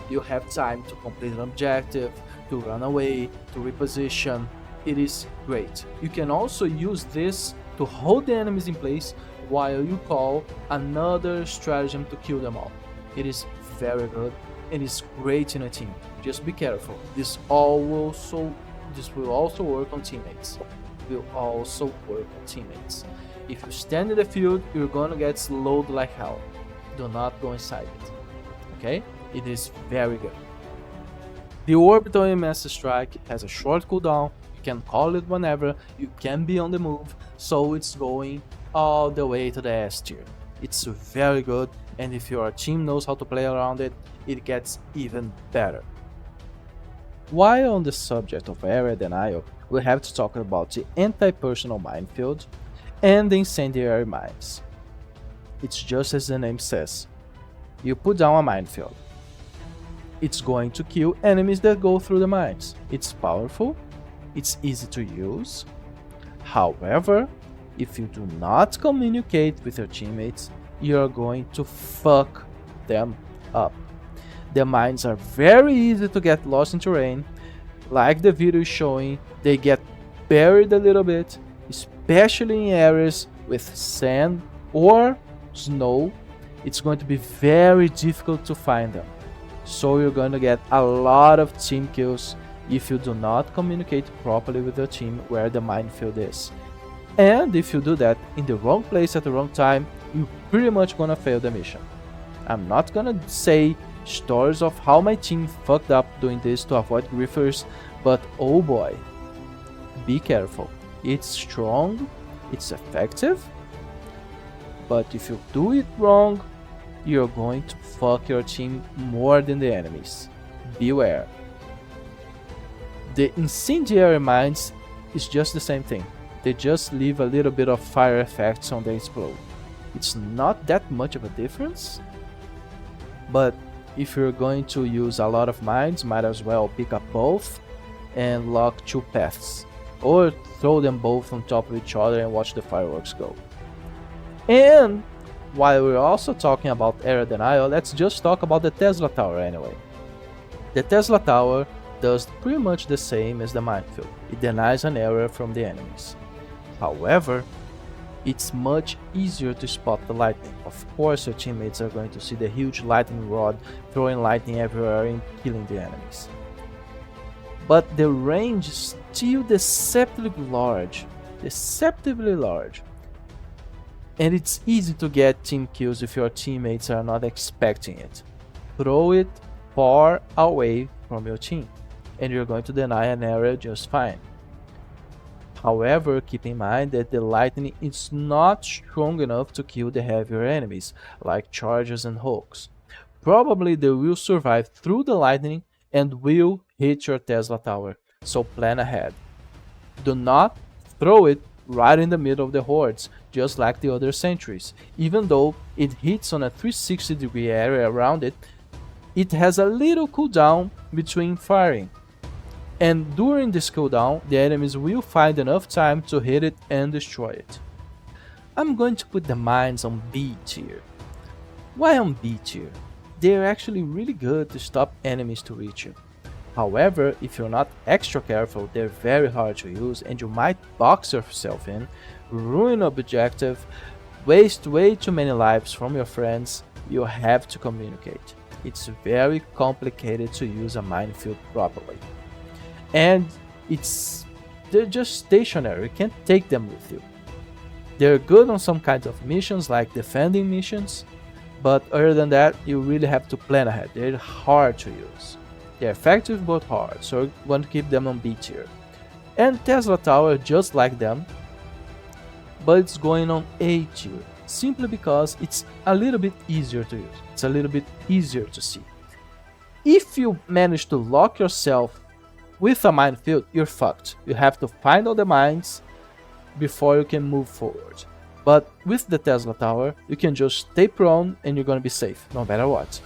You have time to complete an objective, to run away, to reposition. It is great. You can also use this to hold the enemies in place while you call another stratagem to kill them all. It is very good. It is great in a team. Just be careful. This will also work on teammates. If you stand in the field, you're gonna get slowed like hell. Do not go inside it. Okay? It is very good. The orbital EMS strike has a short cooldown. You can call it whenever. You can be on the move, so it's going all the way to the S tier. It's very good, and if your team knows how to play around it, it gets even better. While on the subject of area denial, we have to talk about the anti-personal minefield and the incendiary mines. It's just as the name says. You put down a minefield. It's going to kill enemies that go through the mines. It's powerful, it's easy to use. However, if you do not communicate with your teammates, you're going to fuck them up. The mines are very easy to get lost in terrain. Like the video is showing, they get buried a little bit, especially in areas with sand or snow. It's going to be very difficult to find them. So you're going to get a lot of team kills if you do not communicate properly with your team where the minefield is. And if you do that in the wrong place at the wrong time, you're pretty much gonna fail the mission. I'm not gonna say stories of how my team fucked up doing this to avoid griefers, but oh boy, be careful. It's strong, it's effective, but if you do it wrong, you're going to fuck your team more than the enemies. Beware. The incendiary mines is just the same thing. They just leave a little bit of fire effects on the explode. It's not that much of a difference, but if you're going to use a lot of mines, might as well pick up both and lock 2 paths, or throw them both on top of each other and watch the fireworks go. And while we're also talking about area denial, let's just talk about the Tesla Tower anyway. The Tesla Tower does pretty much the same as the minefield. It denies an area from the enemies. However, it's much easier to spot the lightning. Of course, your teammates are going to see the huge lightning rod throwing lightning everywhere and killing the enemies. But the range is still deceptively large. And it's easy to get team kills if your teammates are not expecting it. Throw it far away from your team, and you're going to deny an area just fine. However, keep in mind that the lightning is not strong enough to kill the heavier enemies, like chargers and hulks. Probably they will survive through the lightning and will hit your Tesla Tower, so plan ahead. Do not throw it right in the middle of the hordes, just like the other sentries. Even though it hits on a 360-degree area around it, it has a little cooldown between firing. And during this cooldown, the enemies will find enough time to hit it and destroy it. I'm going to put the mines on B tier. Why on B tier? They're actually really good to stop enemies to reach you. However, if you're not extra careful, they're very hard to use and you might box yourself in, ruin objective, waste way too many lives from your friends. You have to communicate. It's very complicated to use a minefield properly. And they're just stationary, you can't take them with you. They're good on some kinds of missions like defending missions, but other than that, you really have to plan ahead. They're hard to use. They're effective but hard, so you want to keep them on B tier. And Tesla Tower just like them, but it's going on A tier, simply because it's a little bit easier to use. It's a little bit easier to see. If you manage to lock yourself with a minefield, you're fucked. You have to find all the mines before you can move forward. But with the Tesla Tower, you can just stay prone and you're gonna be safe, no matter what.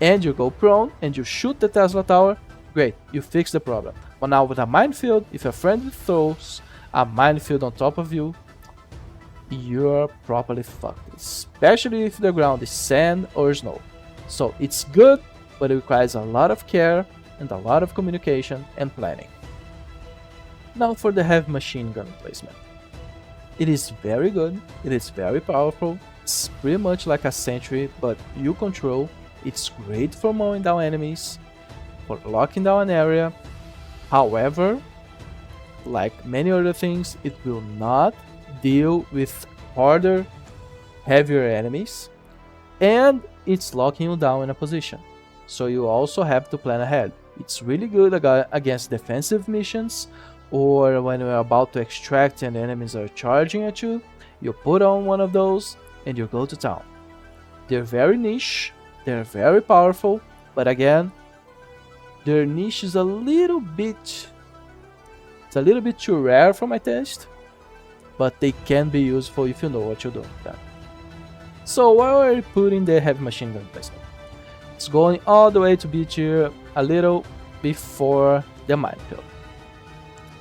And you go prone and you shoot the Tesla Tower, great, you fix the problem. But now with a minefield, if a friend throws a minefield on top of you, you're properly fucked. Especially if the ground is sand or snow. So it's good, but it requires a lot of care and a lot of communication and planning. Now for the heavy machine gun placement. It is very good, it is very powerful, it's pretty much like a sentry, but you control. It's great for mowing down enemies, for locking down an area. However, like many other things, it will not deal with harder, heavier enemies, and it's locking you down in a position. So you also have to plan ahead. It's really good against defensive missions, or when you're about to extract and enemies are charging at you, you put on one of those and you go to town. They're very niche, they're very powerful, but again, their niche is a little bit too rare for my taste, but they can be useful if you know what you're doing with them. So why are we putting the heavy machine gun placement? It's going all the way to B tier, a little before the minefield.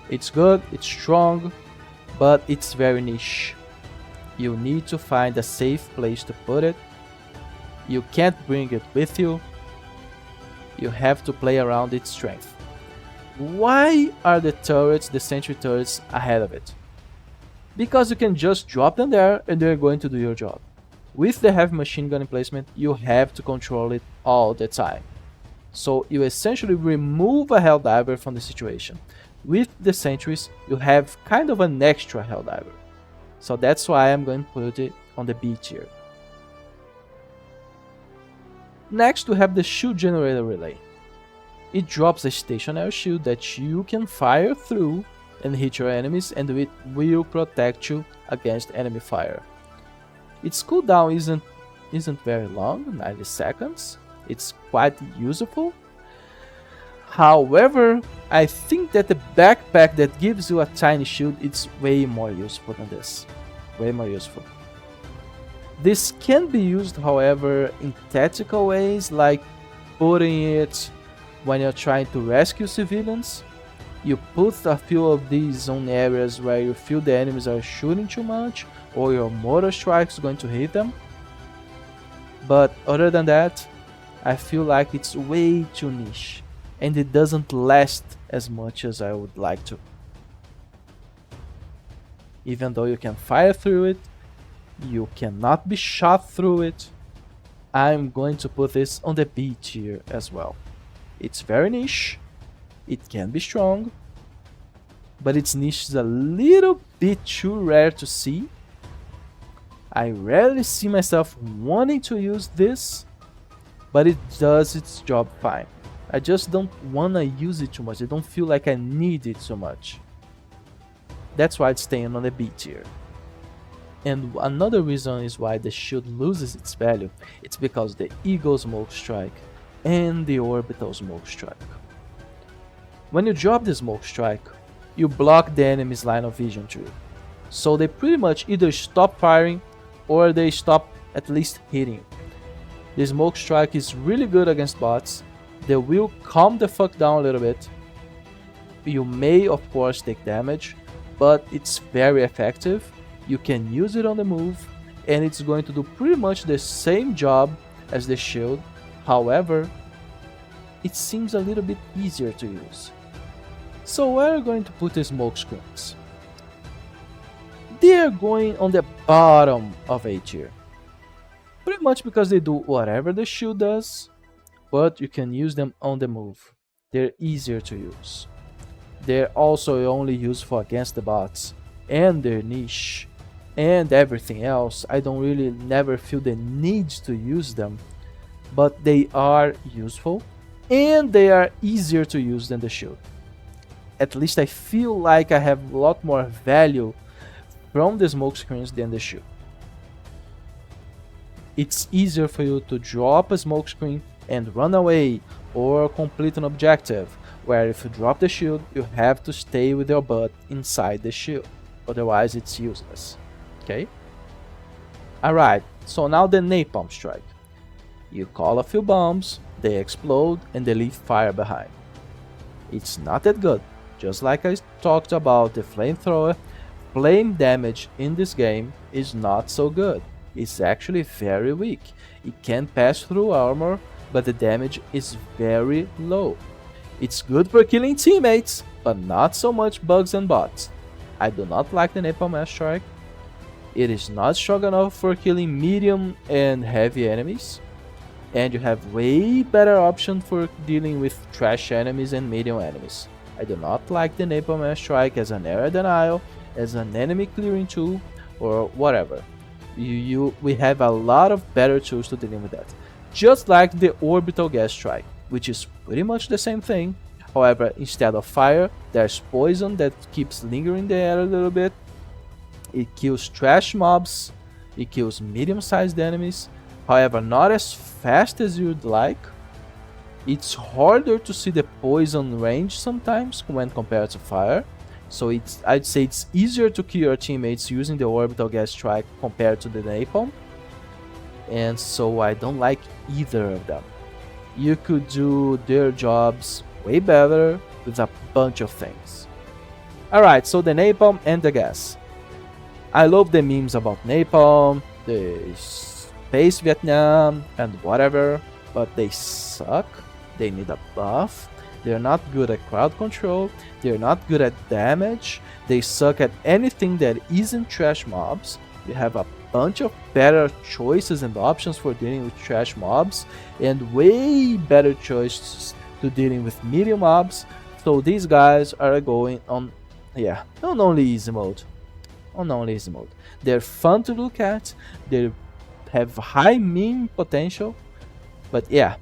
It's good, it's strong, but it's very niche. You need to find a safe place to put it. You can't bring it with you. You have to play around its strength. Why are the turrets, the sentry turrets, ahead of it? Because you can just drop them there and they're going to do your job. With the heavy machine gun placement, you have to control it all the time. So you essentially remove a Helldiver from the situation. With the sentries, you have kind of an extra Helldiver. So that's why I'm going to put it on the B tier. Next, we have the shield generator relay. It drops a stationary shield that you can fire through and hit your enemies, and it will protect you against enemy fire. Its cooldown isn't isn't very long, 90 seconds. It's quite useful. However, I think that the backpack that gives you a tiny shield is way more useful than this. Way more useful. This can be used, however, in tactical ways, like putting it when you're trying to rescue civilians. You put a few of these on areas where you feel the enemies are shooting too much, or your mortar strike is going to hit them. But other than that, I feel like it's way too niche, and it doesn't last as much as I would like to. Even though you can fire through it, you cannot be shot through it. I'm going to put this on the B tier as well. It's very niche, it can be strong, but its niche is a little bit too rare to see. I rarely see myself wanting to use this, but it does its job fine. I just don't wanna use it too much. I don't feel like I need it so much. That's why it's staying on the B tier. And another reason is why the shield loses its value. It's because the Eagle Smoke Strike and the Orbital Smoke Strike. When you drop the Smoke Strike, you block the enemy's line of vision to you. So they pretty much either stop firing or they stop at least hitting you. The Smoke Strike is really good against bots. They will calm the fuck down a little bit. You may of course take damage, but it's very effective. You can use it on the move, and it's going to do pretty much the same job as the shield. However, it seems a little bit easier to use. So where are you going to put the smoke screens? They are going on the bottom of A tier. Pretty much because they do whatever the shield does, but you can use them on the move. They're easier to use. They're also only useful against the bots, and they're niche. And everything else, I don't really never feel the need to use them, but they are useful and they are easier to use than the shield. At least I feel like I have a lot more value from the smoke screens than the shield. It's easier for you to drop a smoke screen and run away or complete an objective, where if you drop the shield, you have to stay with your butt inside the shield, otherwise it's useless. Okay? Alright, so now the Napalm Strike. You call a few bombs, they explode, and they leave fire behind. It's not that good. Just like I talked about the flamethrower, flame damage in this game is not so good. It's actually very weak. It can pass through armor, but the damage is very low. It's good for killing teammates, but not so much bugs and bots. I do not like the Napalm Strike. It is not strong enough for killing medium and heavy enemies, and you have way better options for dealing with trash enemies and medium enemies. I do not like the Napalm Strike as an area denial, as an enemy clearing tool, or whatever. We have a lot of better tools to dealing with that. Just like the Orbital Gas Strike, which is pretty much the same thing. However, instead of fire, there's poison that keeps lingering in the air a little bit. It kills trash mobs, it kills medium-sized enemies, however not as fast as you'd like. It's harder to see the poison range sometimes when compared to fire, so I'd say it's easier to kill your teammates using the Orbital Gas Strike compared to the Napalm, and so I don't like either of them. You could do their jobs way better with a bunch of things. Alright, so the Napalm and the gas. I love the memes about Napalm, the Space Vietnam, and whatever, but they suck. They need a buff. They're not good at crowd control. They're not good at damage. They suck at anything that isn't trash mobs. You have a bunch of better choices and options for dealing with trash mobs, and way better choices to dealing with medium mobs. So these guys are going on, on only easy mode. They're fun to look at, they have high meme potential, but yeah,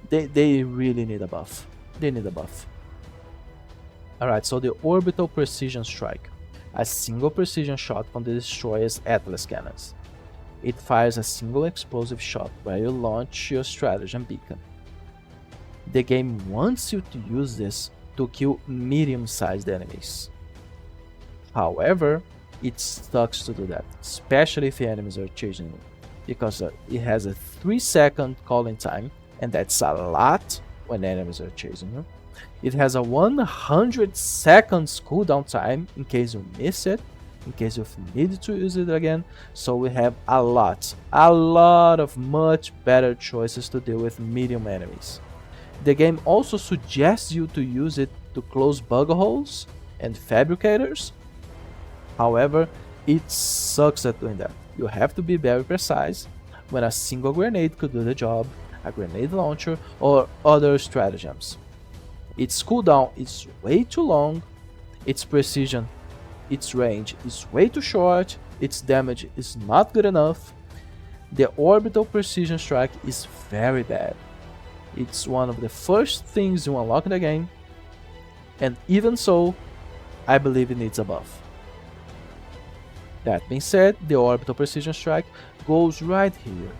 they really need a buff. Alright, so the Orbital Precision Strike. A single precision shot from the destroyer's Atlas cannons. It fires a single explosive shot where you launch your stratagem beacon. The game wants you to use this to kill medium-sized enemies. However, it sucks to do that, especially if the enemies are chasing you, because it has a 3-second calling time, and that's a lot when enemies are chasing you. It has a 100 seconds cooldown time in case you miss it, in case you need to use it again. So we have a lot of much better choices to deal with medium enemies. The game also suggests you to use it to close bug holes and fabricators. However, it sucks at doing that. You have to be very precise when a single grenade could do the job, a grenade launcher, or other stratagems. Its cooldown is way too long, its precision, its range is way too short, its damage is not good enough. The orbital precision strike is very bad. It's one of the first things you unlock in the game, and even so, I believe it needs a buff. That being said, the orbital precision strike goes right here,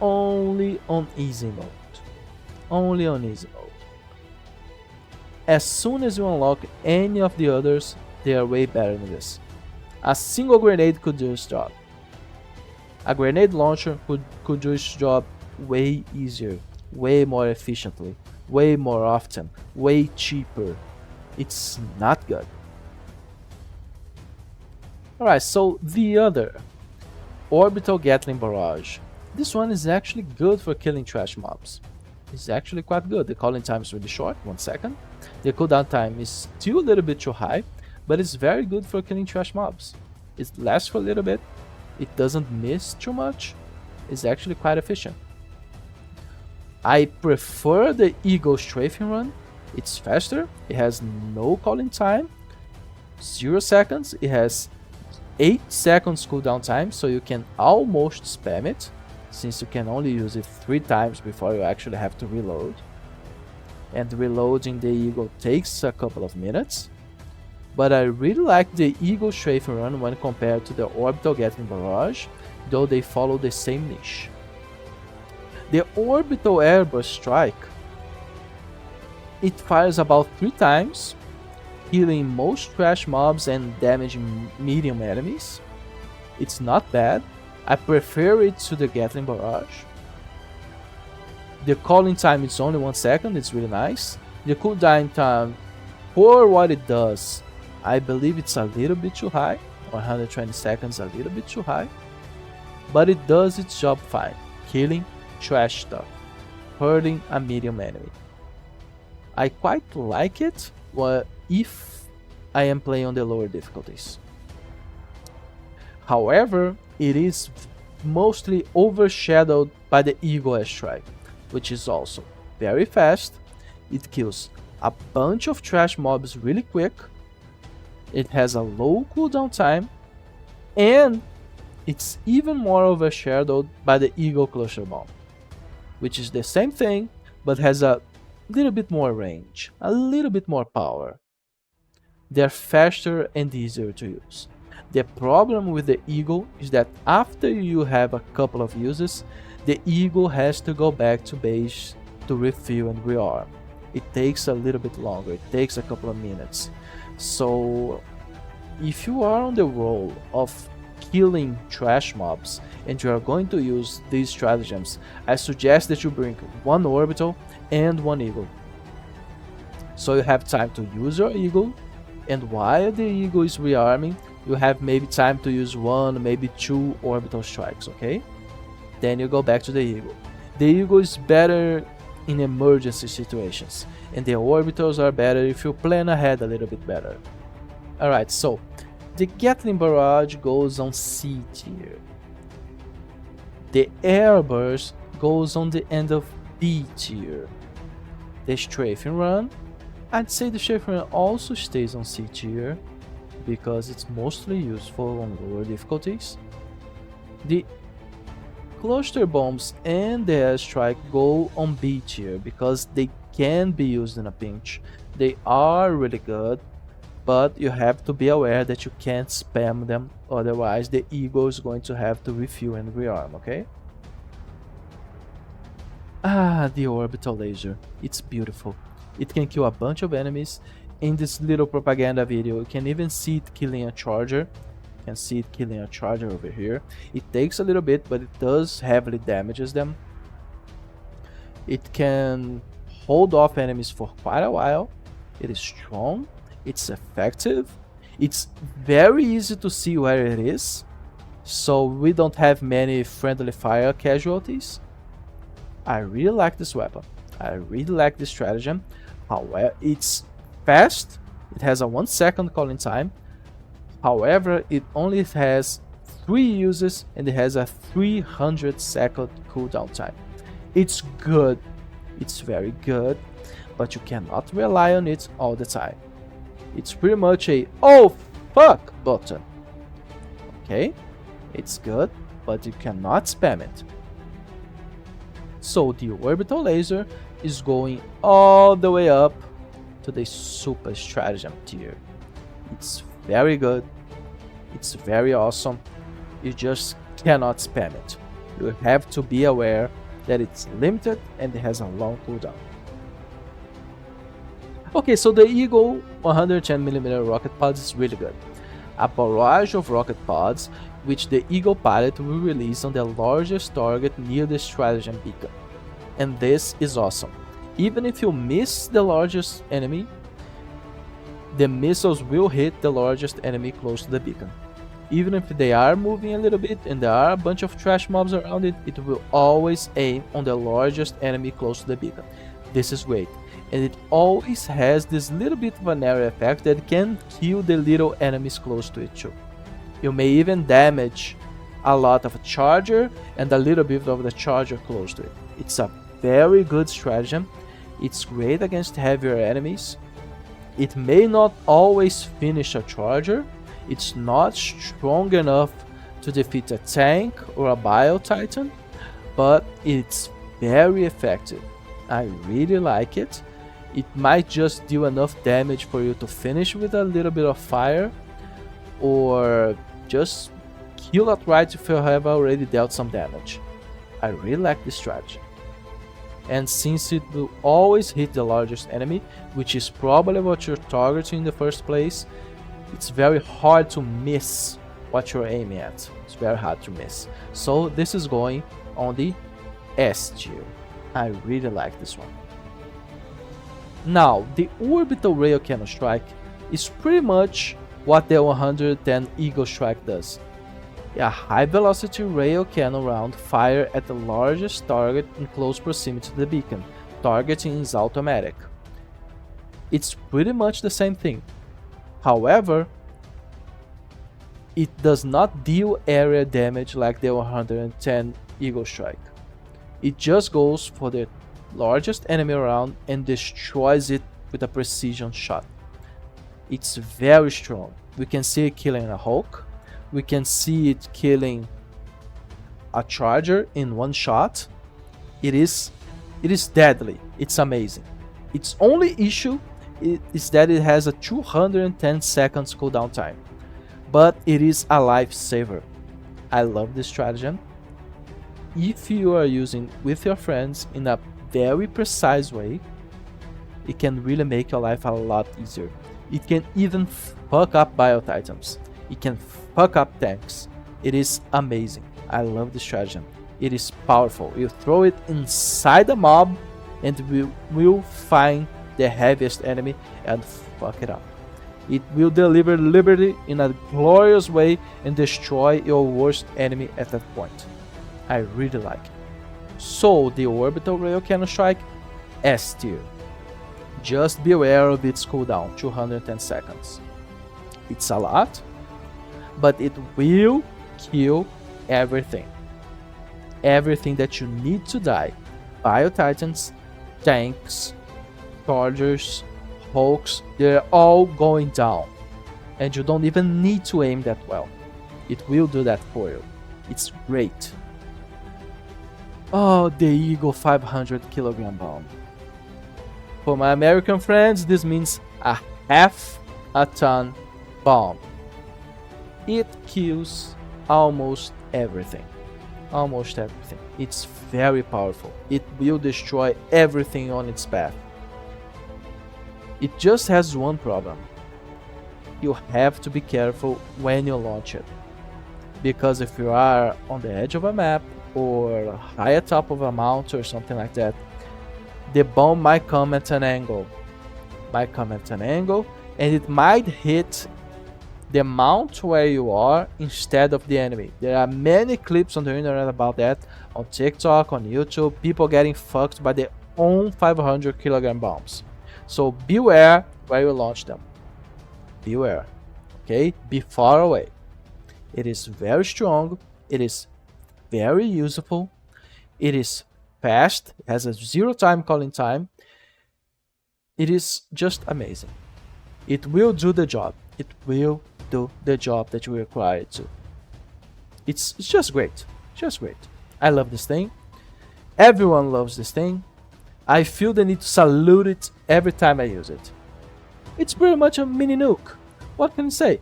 only on easy mode. Only on easy mode. As soon as you unlock any of the others, they are way better than this. A single grenade could do its job. A grenade launcher could do its job way easier, way more efficiently, way more often, way cheaper. It's not good. Alright, so the other, Orbital Gatling Barrage. This one is actually good for killing trash mobs. It's actually quite good. The calling time is really short, 1 second. The cooldown time is still a little bit too high, but it's very good for killing trash mobs. It lasts for a little bit, it doesn't miss too much, it's actually quite efficient. I prefer the Eagle Strafing Run. It's faster, it has no calling time, 0 seconds, it has 8 seconds cooldown time, so you can almost spam it, since you can only use it 3 times before you actually have to reload. And reloading the Eagle takes a couple of minutes. But I really like the Eagle Strafing Run when compared to the Orbital Gatling Barrage, though they follow the same niche. The Orbital Airburst Strike, it fires about 3 times, healing most trash mobs and damaging medium enemies. It's not bad. I prefer it to the Gatling Barrage. The calling time is only 1 second, it's really nice. The cooldown time, for what it does, I believe it's a little bit too high. 120 seconds, a little bit too high. But it does its job fine, killing trash stuff, hurting a medium enemy. I quite like it if I am playing on the lower difficulties. However, it is mostly overshadowed by the Eagle Airstrike, which is also very fast. It kills a bunch of trash mobs really quick. It has a low cooldown time, and it's even more overshadowed by the Eagle Cluster Bomb, which is the same thing but has a little bit more range, a little bit more power. They're faster and easier to use. The problem with the Eagle is that after you have a couple of uses, the Eagle has to go back to base to refill and rearm. It takes a little bit longer, it takes a couple of minutes. So if you are on the roll of killing trash mobs and you are going to use these stratagems, I suggest that you bring 1 orbital and 1 eagle. So you have time to use your eagle, and while the eagle is rearming, you have maybe time to use 1, maybe 2 orbital strikes, okay? Then you go back to the eagle. The eagle is better in emergency situations, and the orbitals are better if you plan ahead a little bit better. Alright, so the Gatling Barrage goes on C tier. The Airburst goes on the end of B tier. The Strafing Run, I'd say the Strafing Run also stays on C tier, because it's mostly useful on lower difficulties. The Cluster Bombs and the Airstrike go on B tier, because they can be used in a pinch. They are really good, but you have to be aware that you can't spam them, otherwise the Eagle is going to have to refuel and rearm, okay? Ah, the orbital laser. It's beautiful. It can kill a bunch of enemies. In this little propaganda video, you can even see it killing a charger. You can see it killing a charger over here. It takes a little bit, but it does heavily damages them. It can hold off enemies for quite a while. It is strong. It's effective. It's very easy to see where it is, so we don't have many friendly fire casualties. I really like this weapon. I really like this stratagem. However, it's fast. It has a 1 second calling time. However, it only has 3 uses and it has a 300-second cooldown time. It's good. It's very good, but you cannot rely on it all the time. It's pretty much a "oh fuck" button. Okay, it's good, but you cannot spam it. So the orbital laser is going all the way up to the super stratagem tier. It's very good. It's very awesome. You just cannot spam it. You have to be aware that it's limited and it has a long cooldown. Okay, so the Eagle 110mm rocket pods is really good. A barrage of rocket pods, which the Eagle pilot will release on the largest target near the stratagem beacon. And this is awesome. Even if you miss the largest enemy, the missiles will hit the largest enemy close to the beacon. Even if they are moving a little bit and there are a bunch of trash mobs around it, it will always aim on the largest enemy close to the beacon. This is great. And it always has this little bit of an area effect that can kill the little enemies close to it too. You may even damage a lot of a charger and a little bit of the charger close to it. It's a very good stratagem. It's great against heavier enemies. It may not always finish a charger. It's not strong enough to defeat a tank or a bio titan, but it's very effective. I really like it. It might just do enough damage for you to finish with a little bit of fire, or just kill outright if you have already dealt some damage. I really like this strategy. And since it will always hit the largest enemy, which is probably what you're targeting in the first place, it's very hard to miss what you're aiming at. It's very hard to miss. So this is going on the S tier. I really like this one. Now, the orbital rail cannon strike is pretty much what the 110 Eagle strike does. A high velocity rail cannon round fired at the largest target in close proximity to the beacon. Targeting is automatic. It's pretty much the same thing. However, it does not deal area damage like the 110 Eagle strike. It just goes for the largest enemy around and destroys it with a precision shot. It's very strong. We can see it killing a Hulk. We can see it killing a charger in one shot. It is deadly. It's amazing. Its only issue is that it has a 210 seconds cooldown time, but it is a lifesaver. I love this stratagem. If you are using with your friends in a very precise way, it can really make your life a lot easier. It can even fuck up bio titans. It can fuck up tanks. It is amazing. I love this stratagem. It is powerful. You throw it inside the mob and we will find the heaviest enemy and fuck it up. It will deliver liberty in a glorious way and destroy your worst enemy at that point. I really like it. So the orbital rail cannon strike, S tier. Just beware of its cooldown, 210 seconds. It's a lot, but it will kill everything. Everything that you need to die. Bio titans, tanks, chargers, Hulks, they're all going down. And you don't even need to aim that well. It will do that for you. It's great. Oh, the Eagle 500 kilogram bomb. For my American friends, this means a half a ton bomb. It kills almost everything. Almost everything. It's very powerful. It will destroy everything on its path. It just has one problem. You have to be careful when you launch it. Because if you are on the edge of a map or high atop of a mount or something like that, the bomb might come at an angle. And it might hit the mount where you are instead of the enemy. There are many clips on the internet about that, on TikTok, on YouTube, people getting fucked by their own 500 kilogram bombs. So beware where you launch them. Beware. Okay? Be far away. It is very strong. It is very useful. It is fast. It has a 0 time calling time. It is just amazing. It will do the job. It will do the job that you require it to. It's just great. Just great. I love this thing. Everyone loves this thing. I feel the need to salute it every time I use it. It's pretty much a mini nuke. What can I say?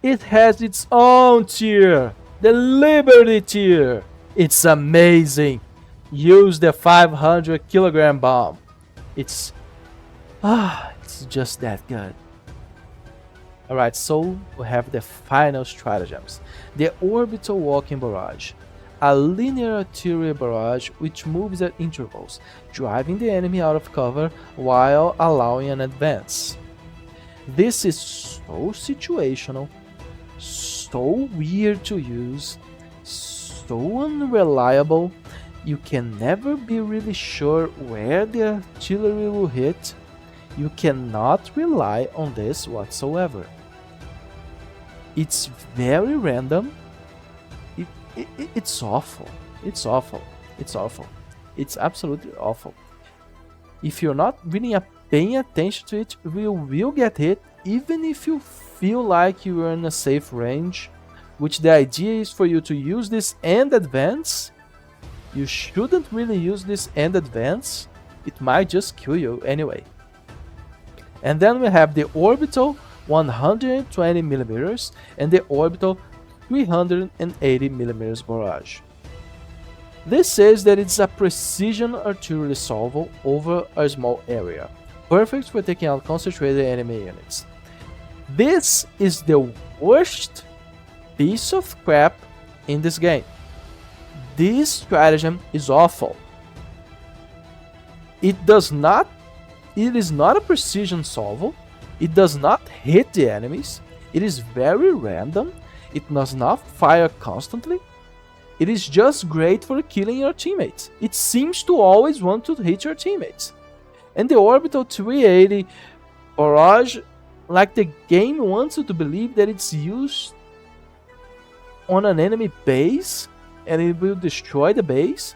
It has its own tier, the Liberty tier. It's amazing. Use the 500 kilogram bomb. It's just that good. Alright, so we have the final stratagems. The Orbital Walking Barrage. A linear artillery barrage which moves at intervals, driving the enemy out of cover while allowing an advance. This is so situational, so weird to use, so unreliable, you can never be really sure where the artillery will hit. You cannot rely on this whatsoever. It's very random. It's awful. It's awful. It's awful. It's absolutely awful. If you're not really paying attention to it, you will get hit even if you feel like you are in a safe range, which the idea is for you to use this and advance. You shouldn't really use this and advance. It might just kill you anyway. And then we have the Orbital 120mm and the Orbital 380mm barrage. This says that it's a precision artillery salvo over a small area, perfect for taking out concentrated enemy units. This is the worst piece of crap in this game. This stratagem is awful. It is not a precision salvo. It does not hit the enemies. It is very random. It does not fire constantly. It is just great for killing your teammates. It seems to always want to hit your teammates. And the Orbital 380 barrage, like the game wants you to believe that it's used on an enemy base and it will destroy the base.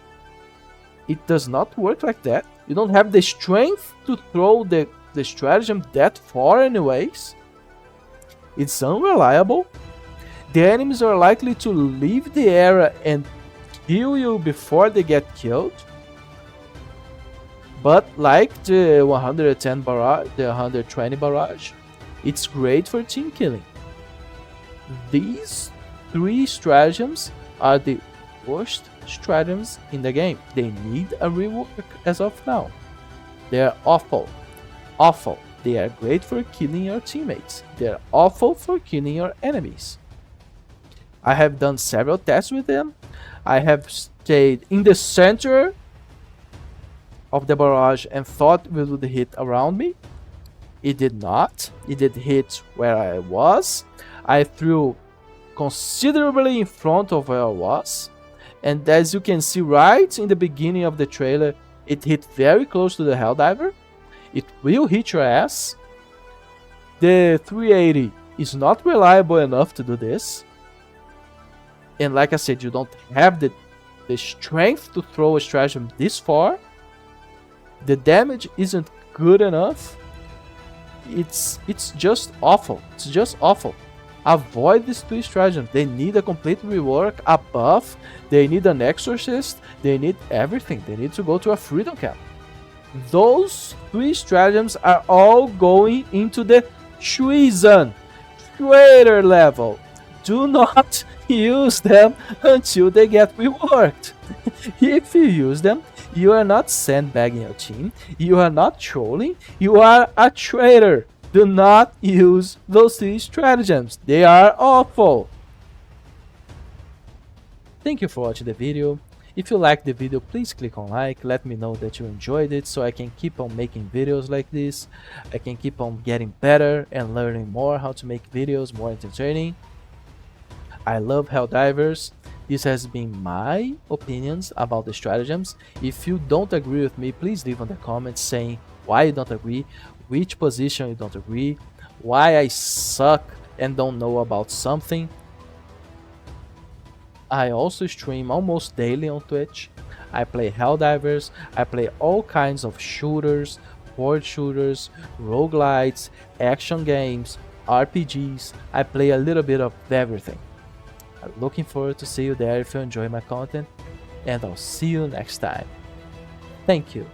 It does not work like that. You don't have the strength to throw the stratagem that far anyways. It's unreliable. The enemies are likely to leave the area and kill you before they get killed. But like the 110 barrage, the 120 barrage, it's great for team killing. These 3 stratagems are the worst stratagems in the game. They need a rework as of now. They are awful. Awful. They are great for killing your teammates. They are awful for killing your enemies. I have done several tests with them. I have stayed in the center of the barrage and thought it would hit around me. It did not. It did hit where I was. I threw considerably in front of where I was. And as you can see right in the beginning of the trailer, it hit very close to the Helldiver. It will hit your ass. The 380 is not reliable enough to do this. And like I said, you don't have the strength to throw a stratagem this far. The damage isn't good enough. It's just awful. It's just awful. Avoid these 3 stratagems. They need a complete rework, a buff. They need an exorcist. They need everything. They need to go to a freedom camp. Those 3 stratagems are all going into the treason, traitor level. Do not use them until they get reworked. If you use them, you are not sandbagging your team, you are not trolling, you are a traitor. Do not use those 3 stratagems. They are awful. Thank you for watching the video. If you liked the video, please click on like, let me know that you enjoyed it so I can keep on making videos like this. I can keep on getting better and learning more how to make videos more entertaining. I love Helldivers. This has been my opinions about the stratagems. If you don't agree with me, please leave on the comments saying why you don't agree, which position you don't agree, why I suck and don't know about something. I also stream almost daily on Twitch. I play Helldivers, I play all kinds of shooters, board shooters, roguelites, action games, RPGs. I play a little bit of everything. I'm looking forward to see you there if you enjoy my content, and I'll see you next time. Thank you.